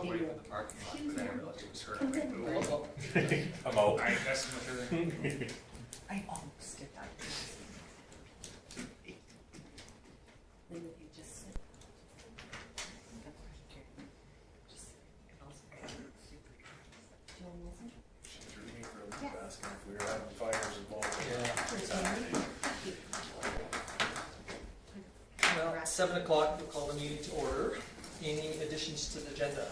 I'll give waiting you in the parking lot, Excuse but I me. didn't realize it was her. I'm like, I'm "Ooh, out. I ain't messing with her. I almost did that. Then if you just sit. Just sit. And also, super. Do you want to listen? She threw me for a loop asking if we were having fires involved. Well, at 7 o'clock, we'll call the meeting to order. Any additions to the agenda?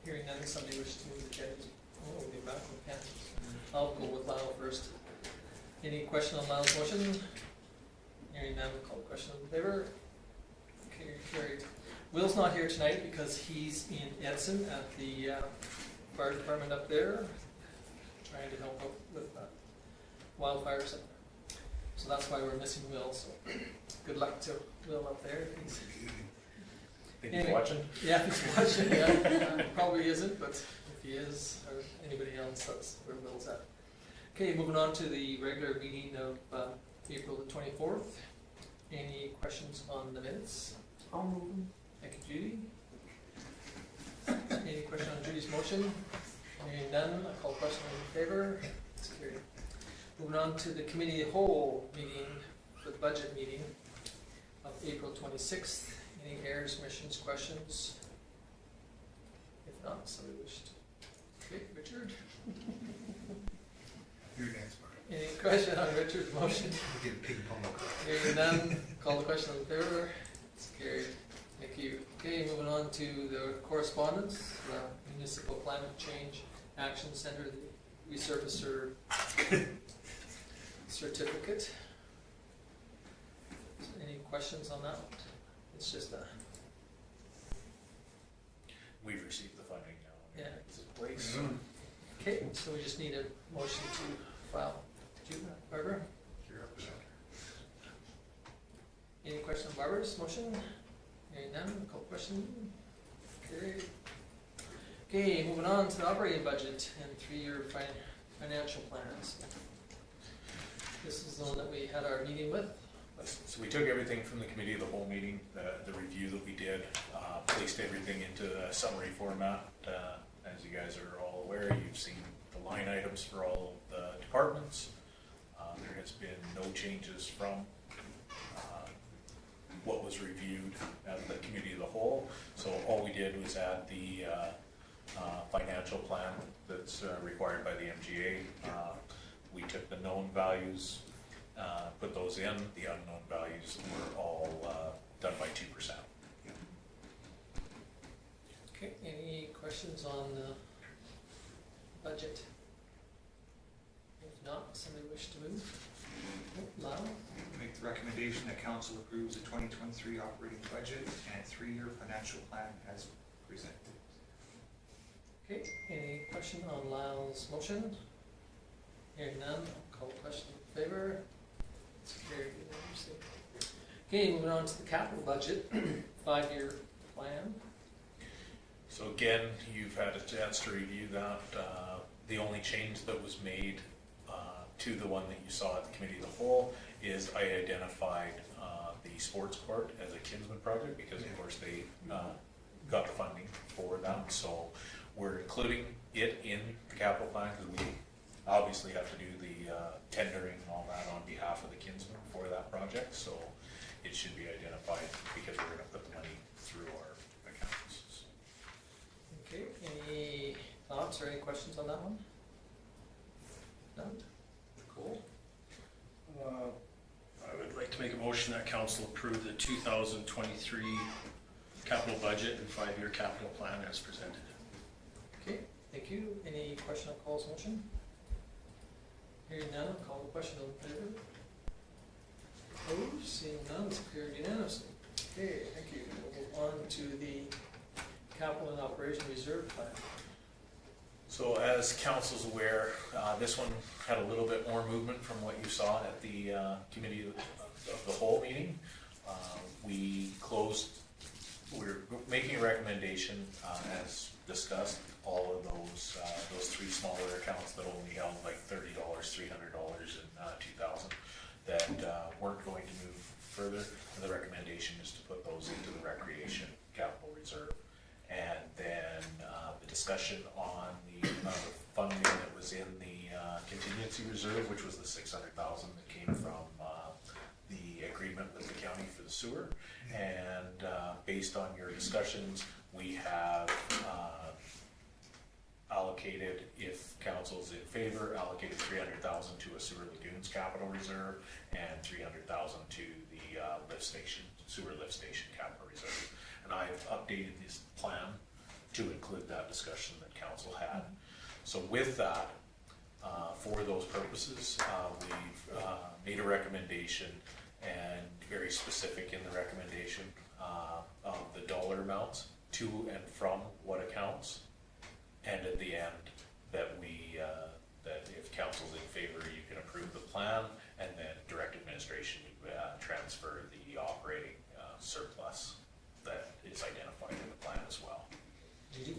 Hearing none, somebody wishes to move the agenda. Oh, we'll get back on the can. I'll go with Lyle first. Any question on Lyle's motion? Hearing none, we'll call the question in favor. Carried. Will's not here tonight because he's in Edson at the fire department up there, trying to help out with wildfires up there. So that's why we're missing Will, so good luck to Will up there. Think he's watching? Yeah, if he's watching, yeah. Probably isn't, but if he is, or anybody else, that's where Will's at. Okay, moving on to the regular meeting of April the 24th. Any questions on the minutes? I'll move them. Thank you, Judy. Any question on Judy's motion? Hearing none, I call question in favor. It's carried. Moving on to the committee of the whole meeting, the budget meeting of April 26th. Any errors, omissions, questions? If not, somebody wished to. Okay, Richard. You're next, Mark. Any question on Richard's motion? We get ping pong. Hearing none, call the question in favor. It's carried. Thank you. Okay, moving on to the correspondence, the Municipal Climate Change Action Center, the resurfacer certificate. So any questions on that? It's just a, We've received the funding now. yeah. It's in place. Okay, so we just need a motion to file. Did you, Barbara? You're up, Sean. Any question on Barbara's motion? Hearing none, call question. Carried. Okay, moving on to the operating budget and 3-year financial plans. This is the one that we had our meeting with. So we took everything from the committee of the whole meeting, the review that we did, placed everything into a summary format. As you guys are all aware, you've seen the line items for all of the departments. There has been no changes from what was reviewed at the committee of the whole. So all we did was add the financial plan that's required by the MGA. We took the known values, put those in. The unknown values were all done by 2%. Okay, any questions on the budget? If not, somebody wish to move? Lyle? Make the recommendation that council approves the 2023 operating budget and 3-year financial plan as presented. Okay, any question on Lyle's motion? Hearing none, I'll call the question in favor. It's carried unanimously. Okay, moving on to the capital budget, 5-year plan. So again, you've had a chance to review that. The only change that was made to the one that you saw at the committee of the whole is I identified the sports court as a Kinsman project because of course they got the funding for that. So we're including it in the capital plan because we obviously have to do the tendering and all that on behalf of the Kinsman for that project. So it should be identified because we're going to put the money through our accounts. Okay, any thoughts or any questions on that one? None? Cool. I would like to make a motion that council approve the 2023 capital budget and 5-year capital plan as presented. Okay, thank you. Any question on Cole's motion? Hearing none, I'll call the question in favor. Opposed, seeing none, it's carried unanimously. Okay, thank you. We'll move on to the capital and operation reserve plan. So as council's aware, this one had a little bit more movement from what you saw at the committee of the whole meeting. We're making a recommendation as discussed, all of those 3 smaller accounts that only held like $30, $300, and $2,000 that weren't going to move further. And the recommendation is to put those into the recreation capital reserve. contingency reserve, which was the 600,000 that came from the agreement with the county for the sewer. And based on your discussions, we have allocated, if council's in favor, allocated 300,000 to a sewer lagoons capital reserve and 300,000 to the lift station, sewer lift station capital reserve. And I've updated this plan to include that discussion that council had. So with that, for those purposes, we've made a recommendation, and very specific in the recommendation of the dollar amounts to and from what accounts, and at the end that we that if council's in favor, you can approve the plan, and then direct administration to transfer the operating surplus that is identified in the plan as well. Gigi?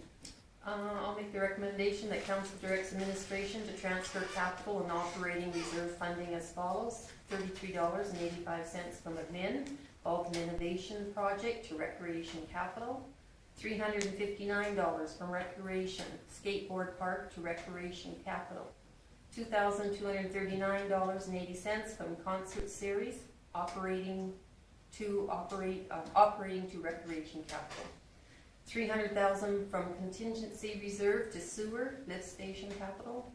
I'll make the recommendation that council directs administration to transfer capital and operating reserve funding as follows: $33.85 from admin, Vulcan Innovation Project to recreation capital, $359 from recreation, skateboard park to recreation capital, $2,239.80 from concert series, operating to recreation capital, $300,000 from contingency reserve to sewer lift station capital,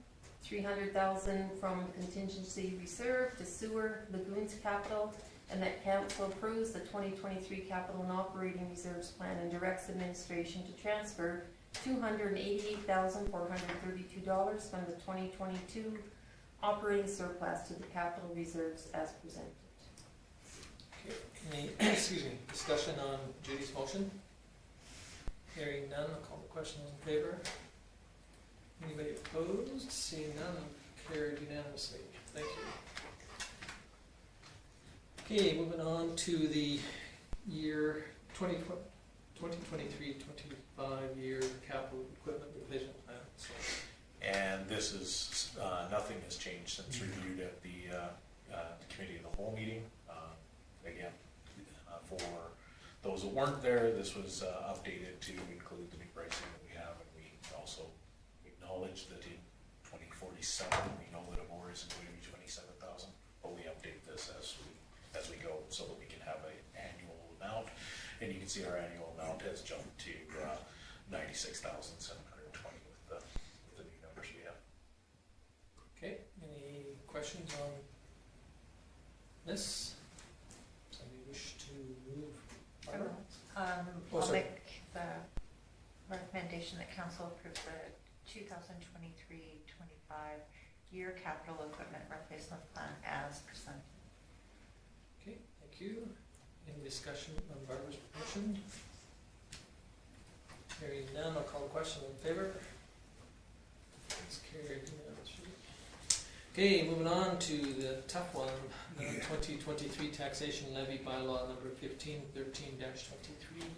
$300,000 from contingency reserve to sewer lagoons capital, and that council approves the 2023 capital and operating reserves plan and directs administration to transfer $288,432 from the 2022 operating surplus to the capital reserves as presented. Okay, any, excuse me, discussion on Judy's motion? Hearing none, I'll call the question. Those in favor? Anybody opposed? Seeing none, carried unanimously. Thank you. Okay, moving on to the year 2023-25 year capital equipment replacement plan. So, And this is, nothing has changed since reviewed at the committee of the whole meeting. Again, for those that weren't there, this was updated to include the new pricing that we have, and we also acknowledge that in 2047, we know that a bore isn't going to be 27,000, but we update this as we go so that we can have an annual amount. And you can see our annual amount has jumped to 96,720 with the new numbers we have. okay, any questions on this? Somebody wish to move? Barbara? I'll sorry. make the recommendation that council approve the 2023-25 year capital equipment replacement plan as presented. Okay, thank you. Any discussion on Barbara's motion? Hearing none, I'll call the question. In favor? It's carried unanimously. Okay, moving on to the tough one, the 2023 taxation levy bylaw number 1513-23.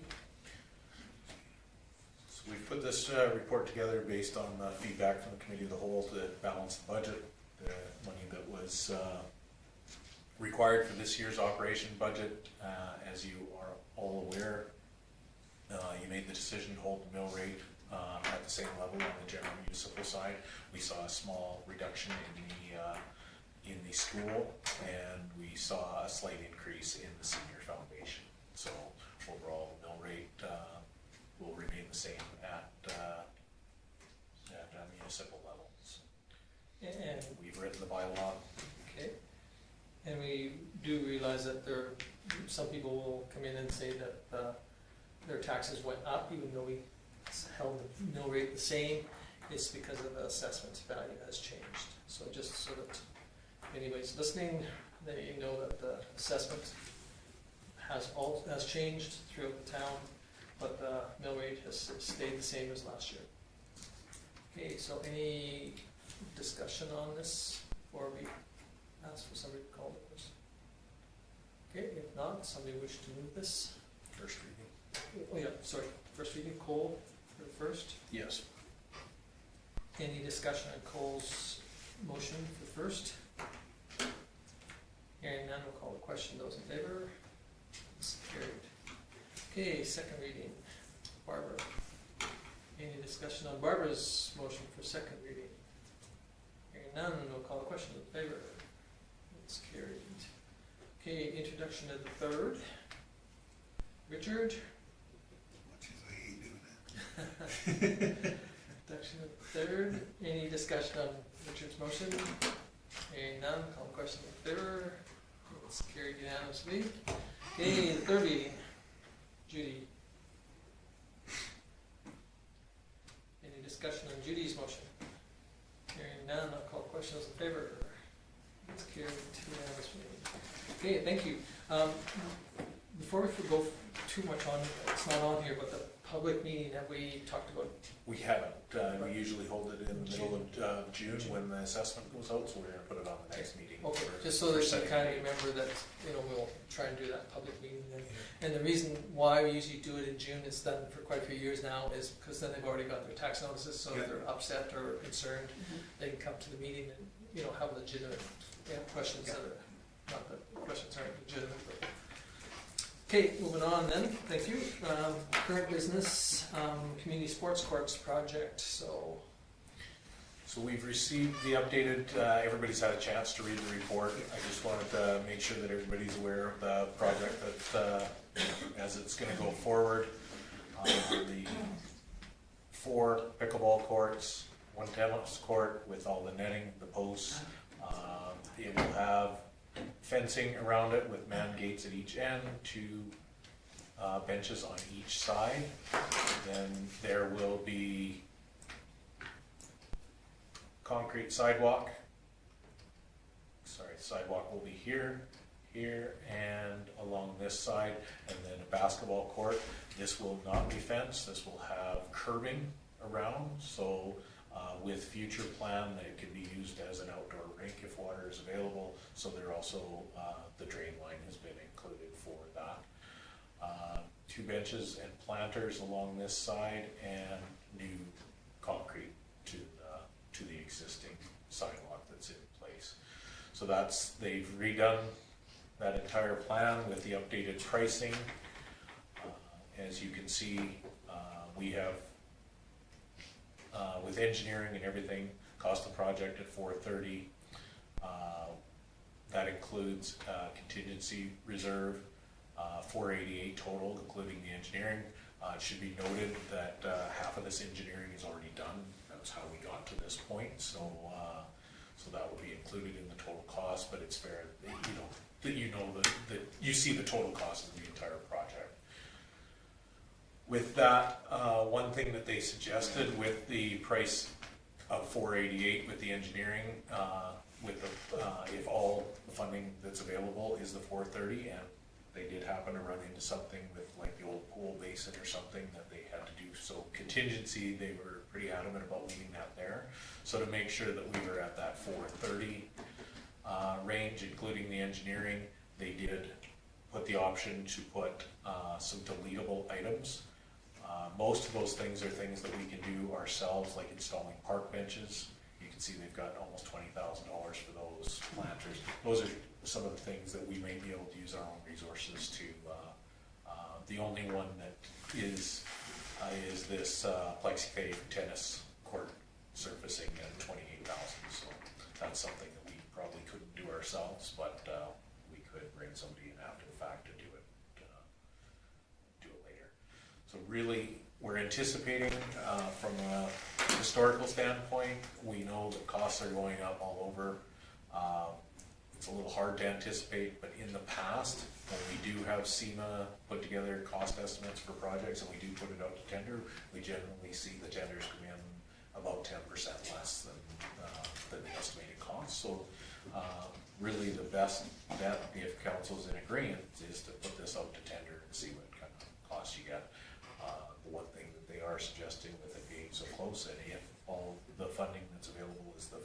So we've put this report together based on feedback from the committee of the whole to balance the budget, the money that was required for this year's operation budget. As you are all aware, you made the decision to hold the mill rate at the same level on the general municipal side. We saw a small reduction in the school, and we saw a slight increase in the senior foundation. So overall, the mill rate will remain the same at municipal levels. And We've written the bylaw. okay, and we do realize that some people will come in and say that their taxes went up even though we held the mill rate the same. It's because of the assessment value has changed. So just so that if anybody's listening, they know that the assessment has changed throughout the town, but the mill rate has stayed the same as last year. Okay, so any discussion on this before we ask for somebody to call the question? Okay, if not, somebody wish to move this? First reading. Oh yeah, sorry, first reading, Cole for the first. Yes. Any discussion on Cole's motion for first? Hearing none, we'll call the question. Those in favor? It's carried. Okay, second reading. Barbara. Any discussion on Barbara's motion for second reading? Hearing None, we'll call the question in favor. It's carried. Okay, introduction of the third. Richard? Much as I hate doing that. Introduction of the third. Any discussion on Richard's motion? Hearing none, call the question in favor. It's carried unanimously. Okay, the third reading. Judy? Any discussion on Judy's motion? Hearing none, I'll call questions in favor. It's carried unanimously. Okay, thank you. Before we go too much on, it's not on here, but the public meeting that we talked about. We haven't, we usually hold it in the middle of June when the assessment goes out, so we're gonna put it on the next meeting. Okay, for- just so for that you setting kind of date. remember that, we'll try and do that public meeting then. And the reason why we usually do it in June, it's done for quite a few years now, is because then they've already got their tax notices, so if Yeah. they're upset or concerned, they can come to the meeting and, have legitimate questions that are, not that questions aren't legitimate, but. Okay, moving on then, thank you. Current business, community sports courts project, so. So we've received the updated, everybody's had a chance to read the report. I just wanted to make sure that everybody's aware of the project that, as it's gonna go forward. The 4 pickleball courts, 1 tennis court with all the netting, the posts. It will have fencing around it with man gates at each end, 2 benches on each side. Then there will be concrete sidewalk. Sorry, sidewalk will be here, here, and along this side, and then a basketball court. This will not be fenced, this will have curbing around, so with future plan, that it could be used as an outdoor rink if water is available. So there also, the drain line has been included for that. 2 benches and planters along this side, and new concrete to the existing sidewalk that's in place. So they've redone that entire plan with the updated pricing. As you can see, we have, with engineering and everything, cost the project at $430. That includes contingency reserve, $488 total, including the engineering. It should be noted that half of this engineering is already done. That's how we got to this point. So that would be included in the total cost. But it's fair that that you see the total cost of the entire project. With that, one thing that they suggested with the price of $488 with the engineering, if all the funding that's available is the $430, and they did happen to run into something with like the old pool basin or something that they had to do. So contingency, they were pretty adamant about leaving that there. So to make sure that we were at that $430 range, including the engineering, they did put the option to put some deletable items. Most of those things are things that we can do ourselves, like installing park benches. You can see they've got almost $20,000 for those planters. Those are some of the things that we may be able to use our own resources to. The only one that is this plexicave tennis court surfacing at $28,000. So that's something that we probably couldn't do ourselves, but we could bring somebody in after the fact to do it later. So really, we're anticipating from a historical standpoint, we know that costs are going up all over. It's a little hard to anticipate, but in the past, when we do have SEMA put together cost estimates for projects and we do put it out to tender, we generally see the tenders come in about 10% less than the estimated cost. So really the best bet, if council's in agreement, is to put this out to tender and see what kind of costs you get. The one thing that they are suggesting with it being so close, and if all the funding that's available is the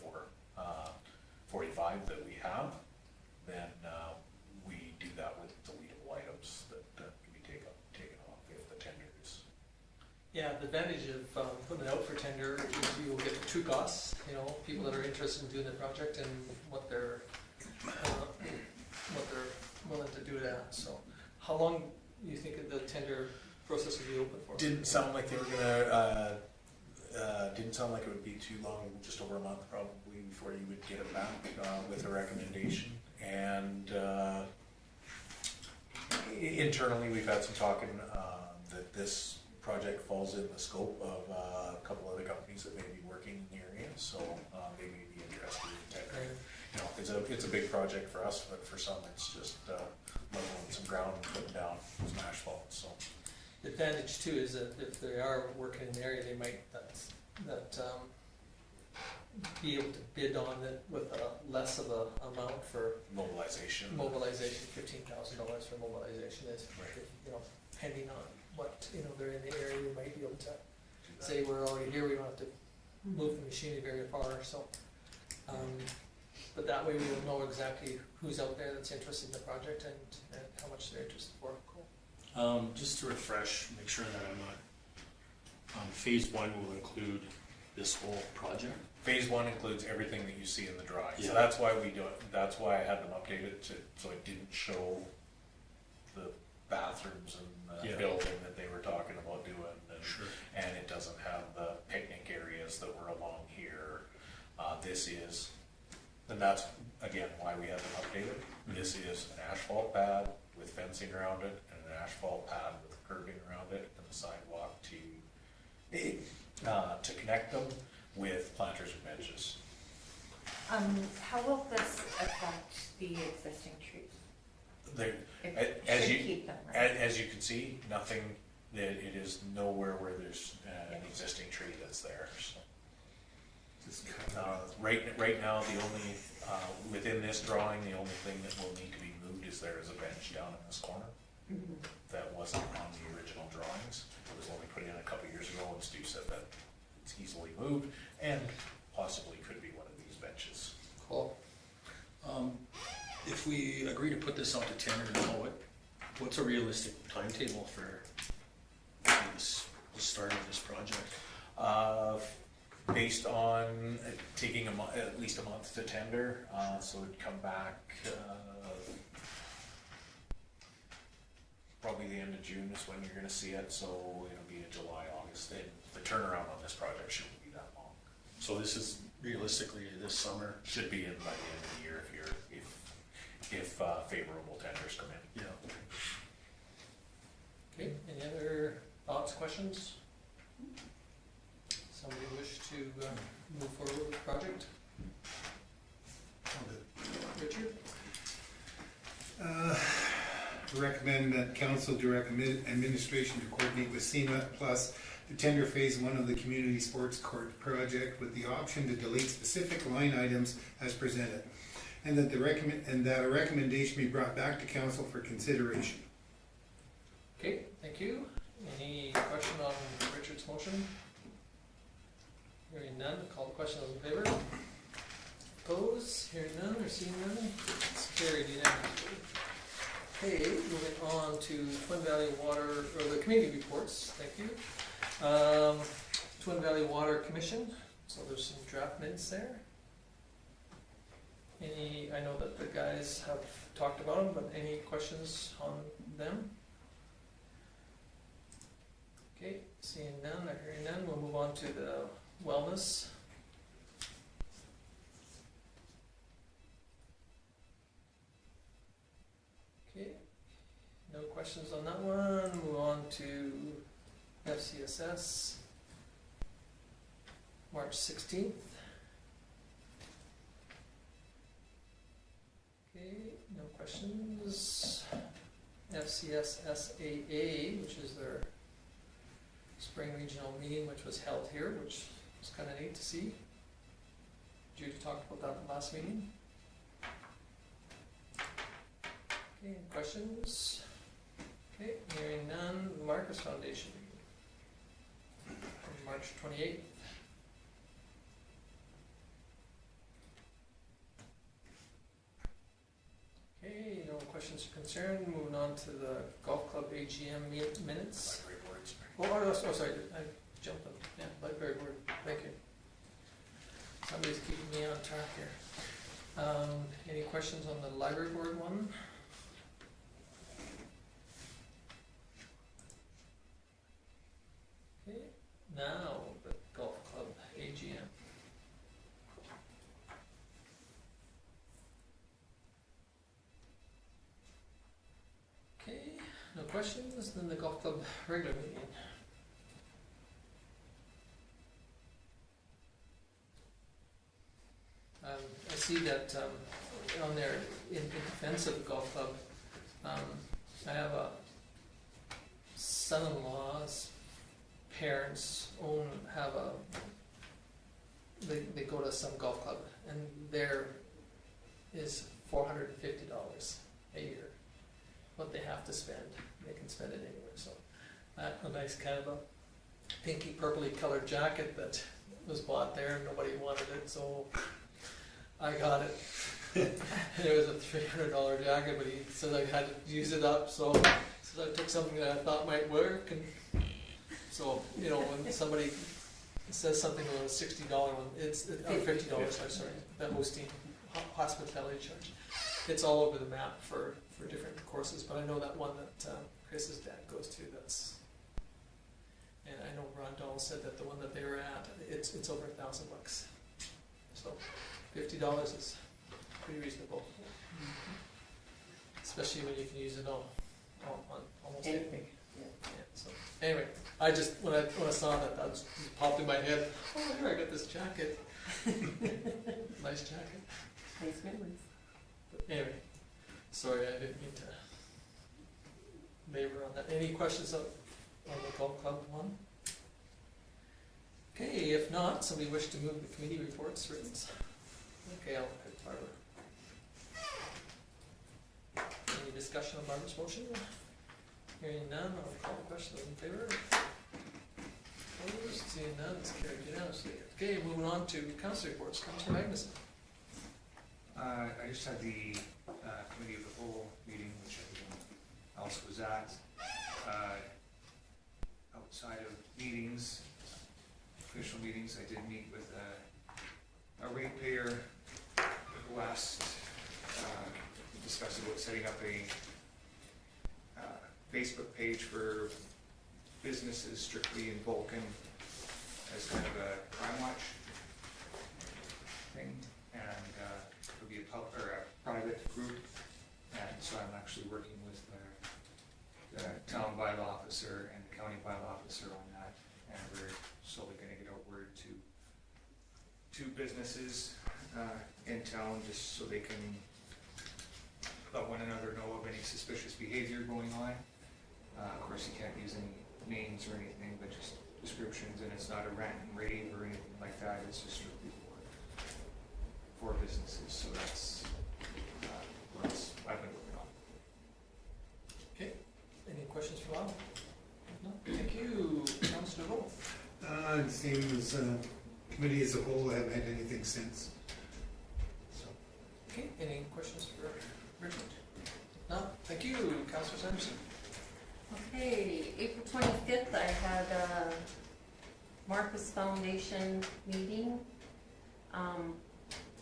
45 that we have, then we do that with deletable items that can be taken off if the tender is. Yeah, the advantage of putting it out for tender is you'll get the true costs, people that are interested in doing the project and what they're willing to do it at. So how long do you think the tender process will be open for? Didn't sound like they were gonna didn't sound like it would be too long, just over a month probably, before you would get it back with a recommendation. And internally, we've had some talking that this project falls in the scope of a couple other companies that may be working in the area, so they may be interested in tendering. You know, it's a big project for us, but for some, it's just leveling some ground and putting down some asphalt, so. The advantage too is that if they are working in the area, they might be able to bid on it with less of a amount for Mobilization. mobilization. $15,000 for mobilization is, you know, depending on what, you know, they're in the area, they might be able to Do that. say, we're already here, we don't have to move the machinery very far, so. But that way we will know exactly who's out there that's interested in the project and how much they're interested for. Cool. Just to refresh, make sure that I'm not, phase one will include this whole project? Phase one includes everything that you see in the drawing, so Yeah. that's why we do it, that's why I had them update it to, so it didn't show the bathrooms and the Yeah. building that they were talking about doing, and, Sure. and it doesn't have the picnic areas that were along here. This is, and that's, again, why we had them updated. This is an asphalt pad with fencing around it, and an asphalt pad with curbing around it, and a sidewalk to connect them with planters and benches. How will this affect the existing trees? They, It as should you, keep them, right? as you can see, nothing, it is nowhere where there's an existing tree that's there, so. Right now, the only, within this drawing, the only thing that will need to be moved is there is a bench down in this corner. Mhm. That wasn't on the original drawings. It was only put in a couple years ago, and Stu said that it's easily moved and possibly could be one of these benches. Cool. If we agree to put this out to tender now, what's a realistic timetable for this, the start of this project? Based on taking at least a month to tender, so it'd come back, probably the end of June is when you're gonna see it, so it'll be in July, August, and the turnaround on this project shouldn't be that long. So this is realistically this summer? Should be in by the end of the year if favorable tenders come in. Yeah. Okay, any other thoughts, questions? Somebody wish to move forward with the project? Richard? Recommend that council direct administration to coordinate with SEMA plus the tender phase one of the community sports court project with the option to delete specific line items as presented. And that a recommendation be brought back to council for consideration. Okay, thank you. Any question on Richard's motion? Hearing none, call the question, those in favor? Opposed? Hearing none or seeing none? It's carried unanimously. Okay, moving on to Twin Valley Water, or the community reports, thank you. Twin Valley Water Commission, so there's some draft minutes there. I know that the guys have talked about them, but any questions on them? Okay, seeing none, or hearing none, we'll move on to the wellness. Okay, no questions on that one. Move on to FCSS, March 16th. Okay, no questions. FCS SAA, which is their spring regional meeting, which was held here, which was kind of neat to see. Judy talked about that in the last meeting. Okay, any questions? Okay, hearing none. Marquis Foundation meeting from March 28th. Okay, no questions or concern. Moving on to the golf club AGM minutes. Library boards. Oh, sorry, I jumped on, yeah, library board, thank you. Somebody's keeping me on track here. Any questions on the library board one? Okay, now the golf questions, then the golf club regular meeting. I see that on there, in defense of the golf club, I have a son-in-law's parents they go to some golf club, and there is $450 a year. What they have to spend, they can spend it anywhere. So, a nice kind of a pinky purpley colored jacket that was bought there. Nobody wanted it, so I got it. It was a $300 jacket, but he said I had to use it up, so I took something that I thought might work, and so when somebody says something about a $60 one, it's $50. I'm sorry, the hosting hospitality charge. It's all over the map for different courses, but I know that one that Chris's dad goes to. And I know Ron Dahl said that the one that they were at, it's over $1,000. So $50 is pretty reasonable, especially when you can use it on almost anything. Yeah, so anyway, I just when I saw that just popped in my head. Oh, here I got this jacket. Nice jacket. Nice memories. But anyway, sorry, I didn't mean to labor on that. Any questions on the golf club one? Okay, if not, somebody wish to move the committee reports written. Okay, I'll pick Barbara. Any discussion on Barbara's motion? Hearing none, I'll call the question. Those in favor? Opposed? Seeing none, it's carried unanimously. Okay, moving on to council reports. Councillor Magnuson. I just had the committee of the whole meeting, which everyone else was at. Outside of meetings, official meetings, I did meet with a ratepayer who asked, discussed about setting up a Facebook page for businesses strictly in Vulcan as kind of a crime watch thing, and it'll be a private group, and so I'm actually working with the town bylaw officer and the county bylaw officer on that, and we're slowly going to get out word to businesses in town, just so they can let one another know of any suspicious behavior going on. Of course, you can't use any names or anything, but just descriptions, and it's not a rant and rave or anything like that. It's just strictly for businesses. So that's what I've been working on. Okay, any questions for Lyle? No, thank you, Councillor DeBolt. Same as committee as a whole, I haven't had anything since. So. Okay, any questions for Richard? No, thank you, Councillor Sanderson. Okay, April 25th, I had a Marquis Foundation meeting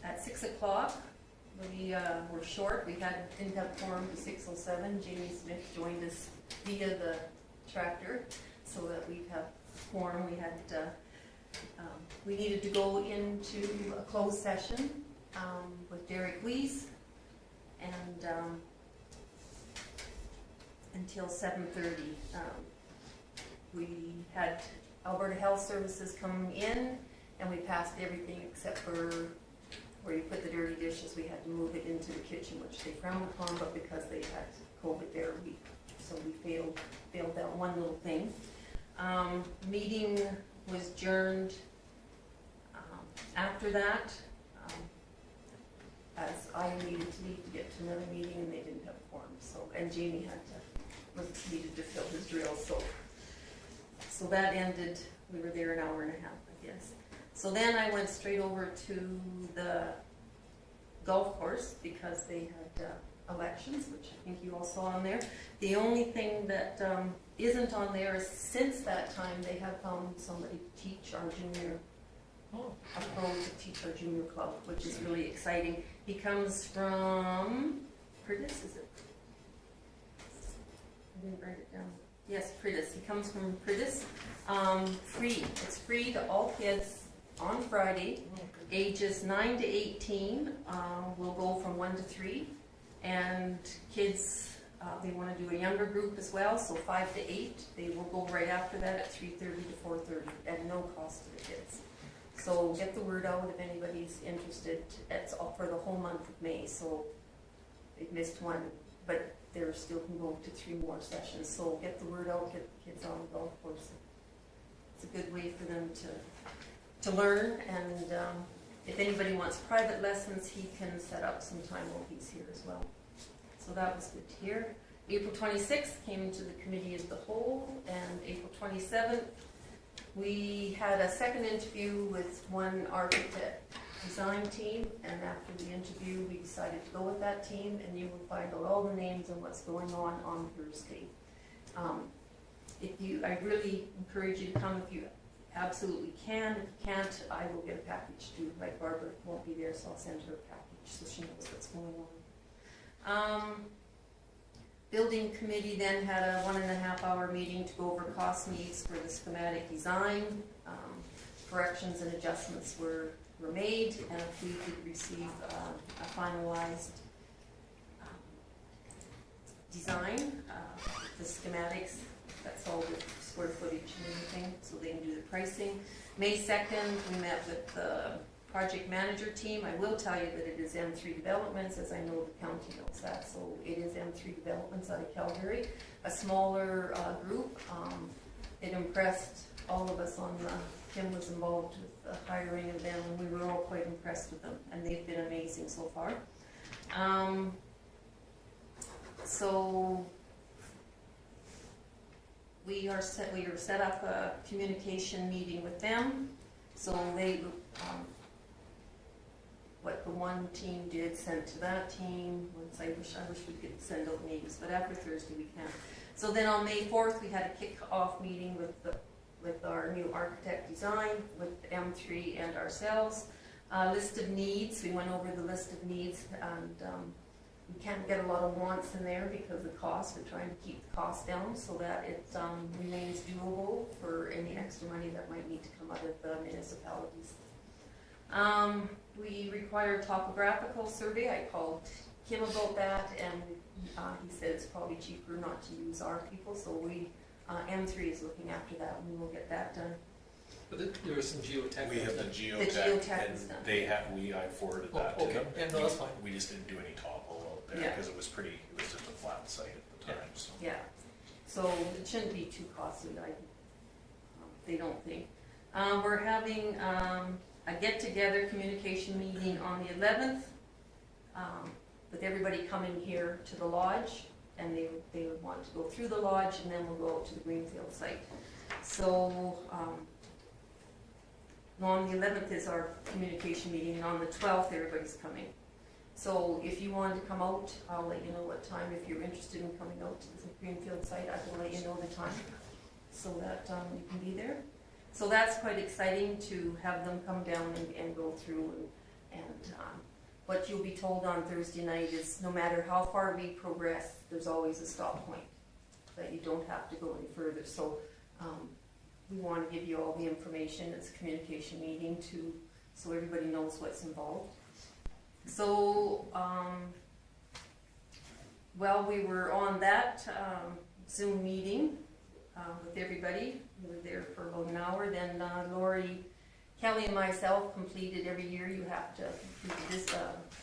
at 6 o'clock. We were short. We didn't have quorum to 6:07. Jamie Smith joined us via the tractor so that we'd have quorum. We needed to go into a closed session with Derek Lees and until 7:30. We had Alberta Health Services come in, and we passed everything except for where you put the dirty dishes. We had to move it into the kitchen, which they frowned upon, but because they had COVID there, we failed that one little thing. Meeting was adjourned after that, as I needed to leave to get to another meeting, and they didn't have a quorum. And Jamie needed to fill his drill, so that ended. We were there an hour and a half, I guess. So then I went straight over to the golf course because they had elections, which I think you all saw on there. The only thing that isn't on there is since that time they have found somebody to teach our junior, a pro to teach our junior club, which is really exciting. He comes from Curtis, is it? I didn't write it down. Yes, Pritis. He comes from Pritis. Free. It's free to all kids on Friday. Ages 9 to 18 will go from 1 to 3. And kids They want to do a younger group as well, so 5 to 8. They will go right after that at 3:30 to 4:30 at no cost to the kids. So get the word out if anybody's interested. It's all for the whole month of May, so they've missed one, but they're still can go to 3 more sessions. So get the word out, get the kids on the golf course. It's a good way for them to learn, and if anybody wants private lessons, he can set up some time while he's here as well. So that was good to hear. April 26th came into the committee as the whole, and April 27th, we had a second interview with one architect design team, and after the interview, we decided to go with that team, and you will find out all the names and what's going on Thursday. I really encourage you to come if you absolutely can. If you can't, I will get a package too. Like Barbara won't be there, so I'll send her a package so she knows what's going on. Building committee then had a 1.5-hour meeting to go over cost needs for the schematic design. Corrections and adjustments were made, and we did receive a finalized design. The schematics, that's all the square footage and everything, so they can do the pricing. May 2nd, we met with the project manager team. I will tell you that it is M3 Developments, as I know the county knows that, so it is M3 Developments out of Calgary, a smaller group. It impressed all of us on Kim was involved with the hiring of them, and we were all quite impressed with them, and they've been amazing so far. So we are set up a communication meeting with them. So they, what the one team did, sent to that team. I wish we could send out names, but after Thursday we can. So then on May 4th, we had a kick-off meeting with our new architect design, with M3 and ourselves. List of needs, we went over the list of needs, and we can't get a lot of wants in there because of the cost. We're trying to keep the cost down so that it remains doable for any extra money that might need to come out of the municipalities. We require a topographical survey. I called Kim about that, and he said it's probably cheaper not to use our people, so M3 is looking after that, and we will get that done. But there was some geotech. We have the geotech geotech, is done. and I forwarded that to okay. them. Yeah, no, that's fine. We just didn't do any topo out there, Yeah. because it was just a flat site at the time, so. Yeah, so it shouldn't be too costly, they don't think. We're having a get-together communication meeting on the 11th, with everybody coming here to the lodge, and they would want to go through the lodge, and then we'll go out to the Greenfield site. So on the 11th is our communication meeting, and on the 12th everybody's coming. So if you want to come out, I'll let you know what time. If you're interested in coming out to the Greenfield site, I will let you know the time, so that you can be there. So that's quite exciting to have them come down and go through, and what you'll be told on Thursday night is no matter how far we progress, there's always a stop point, that you don't have to go any further. So we want to give you all the information. It's a communication meeting so everybody knows what's involved. So while we were on that Zoom meeting with everybody, we were there for about an hour, then Lori, Kelly and myself completed, every year you have to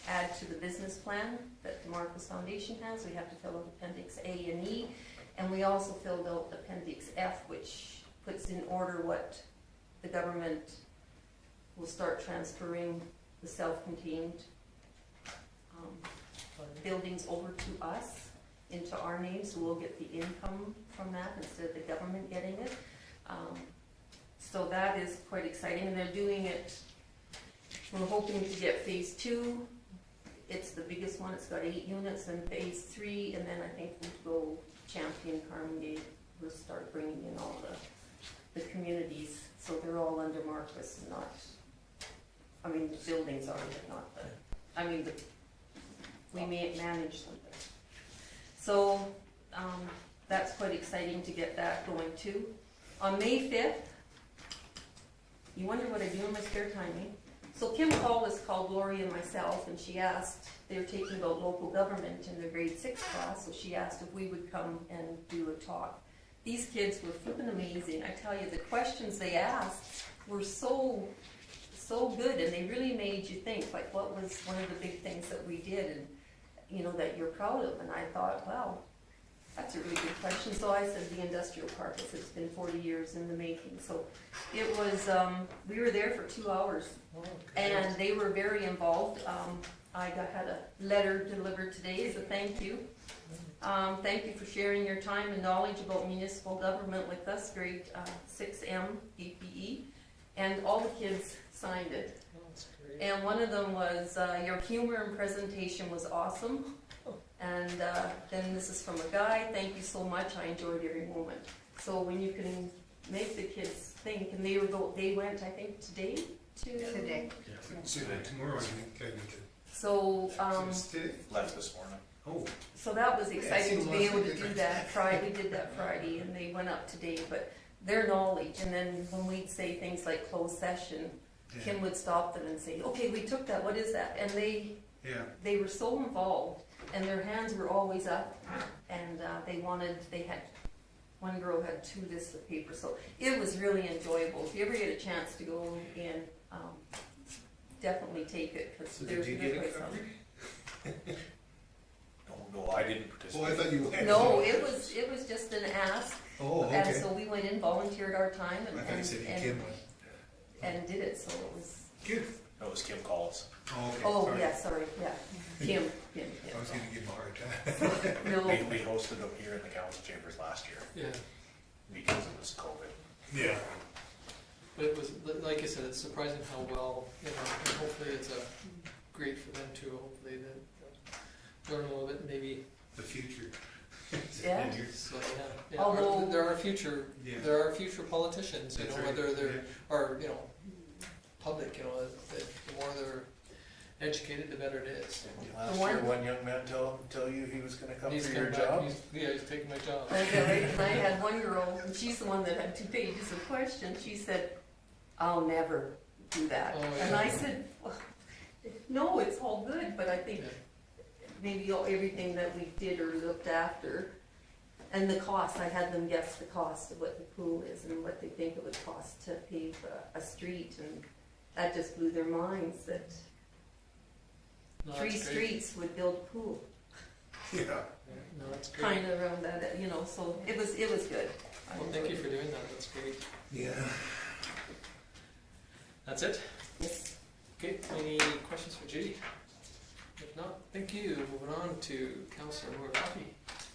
add to the business plan that the Marquis Foundation has. We have to fill out Appendix A and E, and we also filled out Appendix F, which puts in order what the government will start transferring the self-contained buildings over to us, into our name, so we'll get the income from that instead of the government getting it. So that is quite exciting, and they're doing it, we're hoping to get phase 2. It's the biggest one, it's got 8 units, and phase 3, and then I think we'll go Champion, Carmigate, we'll start bringing in all the communities, so they're all under Marquis, not, I mean, the buildings are, but not the, we may manage them. So that's quite exciting to get that going too. On May 5th, you wonder what I do in my spare time, eh? So Kim Collis called Lori and myself, and she asked, they were taking about local government in their grade 6 class, so she asked if we would come and do a talk. These kids were flipping amazing. I tell you, the questions they asked were so good, and they really made you think, like, what was one of the big things that we did, and, you know, that you're proud of. And I thought, wow, that's a really good question. So I said the industrial park, it's been 40 years in the making. So it was, we were there for 2 hours, Oh, and they were very involved. Had a letter delivered today as a thank you. Thank you for sharing your time and knowledge about municipal government with us, grade 6M DPE. And all the kids signed it. Oh, that's great. And one of them was, your humor and presentation was awesome. And then this is from a guy, thank you so much, I enjoyed every moment. So when you can make the kids think, and they went, I think, today to... Today. So tomorrow, I think, technically. So, It's today? Left this morning. Oh, so that was exciting to be able to do different. that Friday, we did that Friday, and they went up today, but their knowledge, and then when we'd say things like closed session, yeah. Kim would stop them and say, okay, we took that, what is that? And Yeah, they were so involved, and their hands were always up, and they had, one girl had 2 lists of paper, so it was really enjoyable. If you ever get a chance to go in, definitely take it, because so there's did you get quite it some. covered? No, I didn't Oh, participate. I thought you went. No, it was just an ask, Oh, and okay. so we went in, volunteered our time, I thought you said you Kim went. and did it, so it was, Good. That was Kim Collins. Oh, okay. oh, sorry. yeah, sorry, yeah, Kim. I was gonna give him a hard time. No, We hosted them here in the council chambers last year Yeah, because it was COVID. Yeah. but it was, like I said, it's surprising how well, you know, and hopefully it's great for them too. Hopefully they learn a little bit, maybe. The future. Yeah. So yeah, Although- there are future politicians, you That's know, right. whether they're Yeah. or you know, public, you know, the more they're educated, the better it is. Last one- year, one young man tell you he was gonna come He's for come your back, job. he's taking my job. okay, right, and I had one girl, and she's the one that had 2 pages of questions, she said, I'll never do that. Oh, yeah. And I said, well, no, it's all good, but I think Yeah. maybe everything that we did or looked after, and the cost, I had them guess the cost of what the pool is and what they think it would cost to pave a street, and that just blew their minds that No, 3 that's great. streets would build a pool, Yeah. Yeah, no, that's great. kind of around that, you know, so it was good. I Well, thank you enjoyed for it. doing that. That's great. Yeah. That's it. Yes. Okay. Any questions for Judy? If not, thank you. Moving on to Councillor Rafi.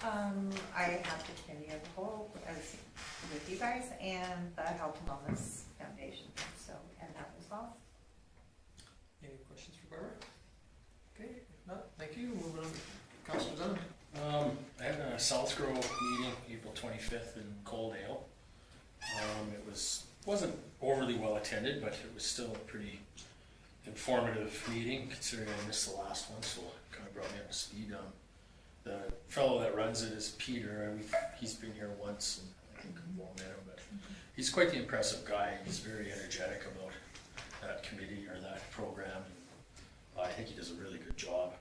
I have the committee of the whole as with you guys and the Health and Wellness Foundation, so, and that was all. Any questions for Barbara? Okay. If not, thank you. Moving on to Councillor Dunn. I had a South Grove meeting April 25th in Coaldale. It wasn't overly well attended, but it was still a pretty informative meeting considering I missed the last one, so it kind of brought me up to speed. The fellow that runs it is Peter, and he's been here once, and I think we've all met him, but he's quite the impressive guy. He's very energetic about that committee or that program. I think he does a really good job.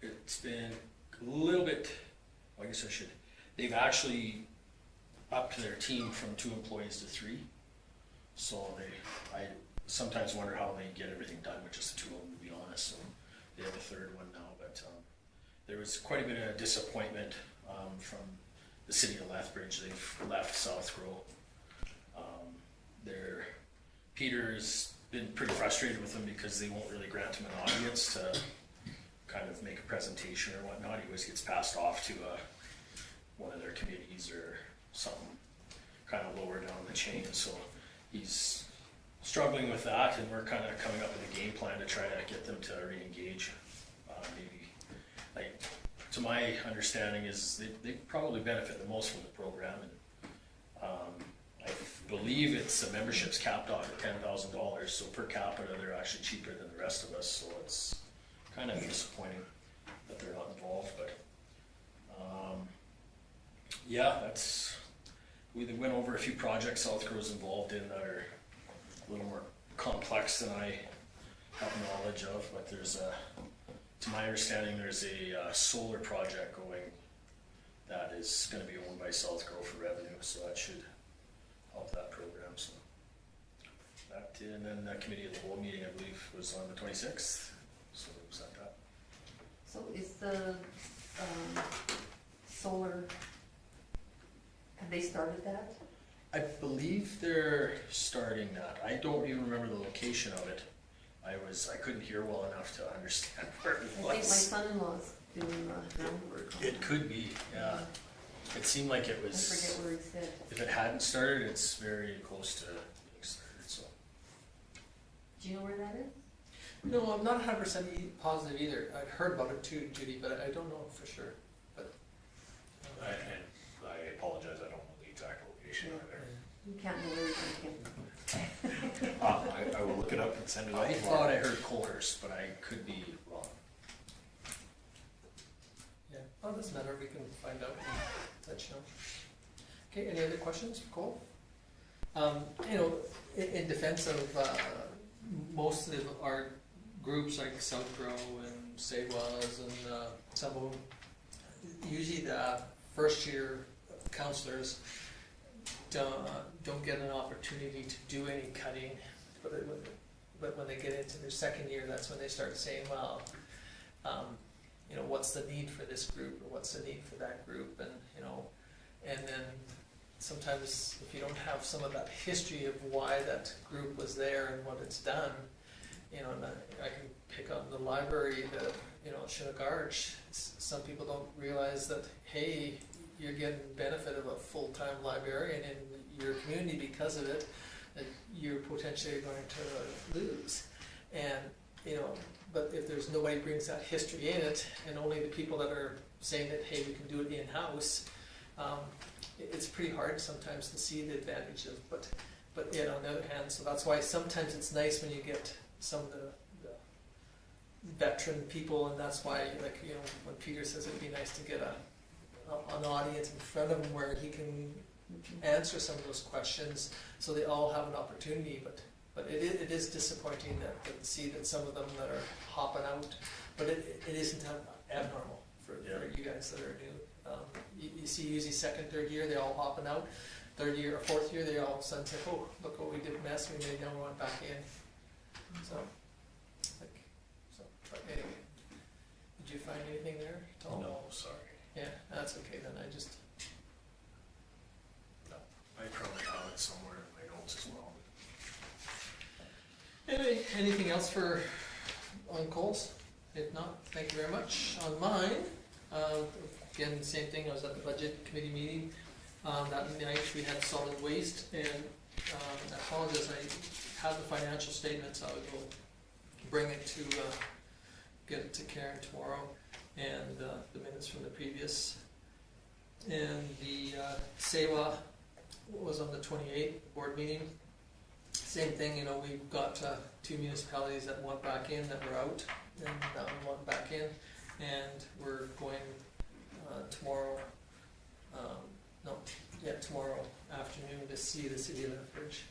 It's been a little bit, I guess I should, they've actually upped their team from 2 employees to 3. So I sometimes wonder how they get everything done with just the 2 of them, to be honest. So they have a 3rd one now, but there was quite a bit of disappointment from the city of Lethbridge. They've left South Grove. Peter's been pretty frustrated with them because they won't really grant him an audience to kind of make a presentation or whatnot. He always gets passed off to one of their committees or something kind of lower down the chain. So he's struggling with that, and we're kind of coming up with a game plan to try to get them to re-engage. Maybe, like, to my understanding is they probably benefit the most from the program, and I believe it's the membership's capped off at $10,000, so per capita they're actually cheaper than the rest of us, so it's kind of disappointing that they're not involved, but yeah, we went over a few projects South Grove's involved in that are a little more complex than I have knowledge of, but there's a, to my understanding, there's a solar project going that is gonna be owned by South Grove for revenue, so that should help that program, so. That, and then that committee of the whole meeting, I believe, was on the 26th, so it was at that. So is the, solar, have they started that? I believe they're starting that. I don't even remember the location of it. I couldn't hear well enough to understand where it I think my was. son-in-law's doing groundwork on It could be, yeah. It seemed like it I was, forget where he said. if it hadn't started, it's very close to being started, so. Do you know where that is? No, I'm not 100% positive either. I've heard about it too, Judy, but I don't know for sure. But And I apologize, I don't know the exact location either. You can't know where you're thinking. I will look it up and send it out I tomorrow. thought I heard Colhurst, but I could be wrong. yeah, well, it doesn't matter. We can find out and let you know. Okay, any other questions for Cole? You know, in defense of most of our groups like South Grow and Saywas and some of them, usually the first year councillors don't get an opportunity to do any cutting, but when they get into their second year, that's when they start saying, well, you know, what's the need for this group, or what's the need for that group, and you know, and then sometimes if you don't have some of that history of why that group was there and what it's done, you know, and I can pick up the library, you know, Shinnegarch, some people don't realize that, hey, you're getting benefit of a full-time librarian in your community because of it, that you're potentially going to lose. And, you know, but if there's nobody brings that history in it, and only the people that are saying that, hey, we can do it in-house, it's pretty hard sometimes to see the advantage of, but yet on the other hand, so that's why sometimes it's nice when you get some of the veteran people, and that's why, like, you know, when Peter says it'd be nice to get an audience in front of him where he can answer some of those questions, so they all have an opportunity. But it is disappointing to see that some of them that are hopping out, but it isn't abnormal for you guys that are new. You see usually second, third year, they're all hopping out. Third year or fourth year, they all of a sudden say, oh, look what we did mess, we made, now we went back in. So, but anyway, did you find anything there at all? No, sorry. Yeah, that's okay then, I just, I probably have it somewhere in my notes as well. anyway, anything else on Coles? If not, thank you very much. On mine, again, same thing, I was at the budget committee meeting. That night we had solid waste, and I apologize, I have the financial statements, I will bring it to, get it to Karen tomorrow, and the minutes from the previous. And the SEWA was on the 28th board meeting. Same thing, you know, we've got 2 municipalities that went back in that were out, and that one went back in, and we're going tomorrow, tomorrow afternoon to see the city of Lethbridge.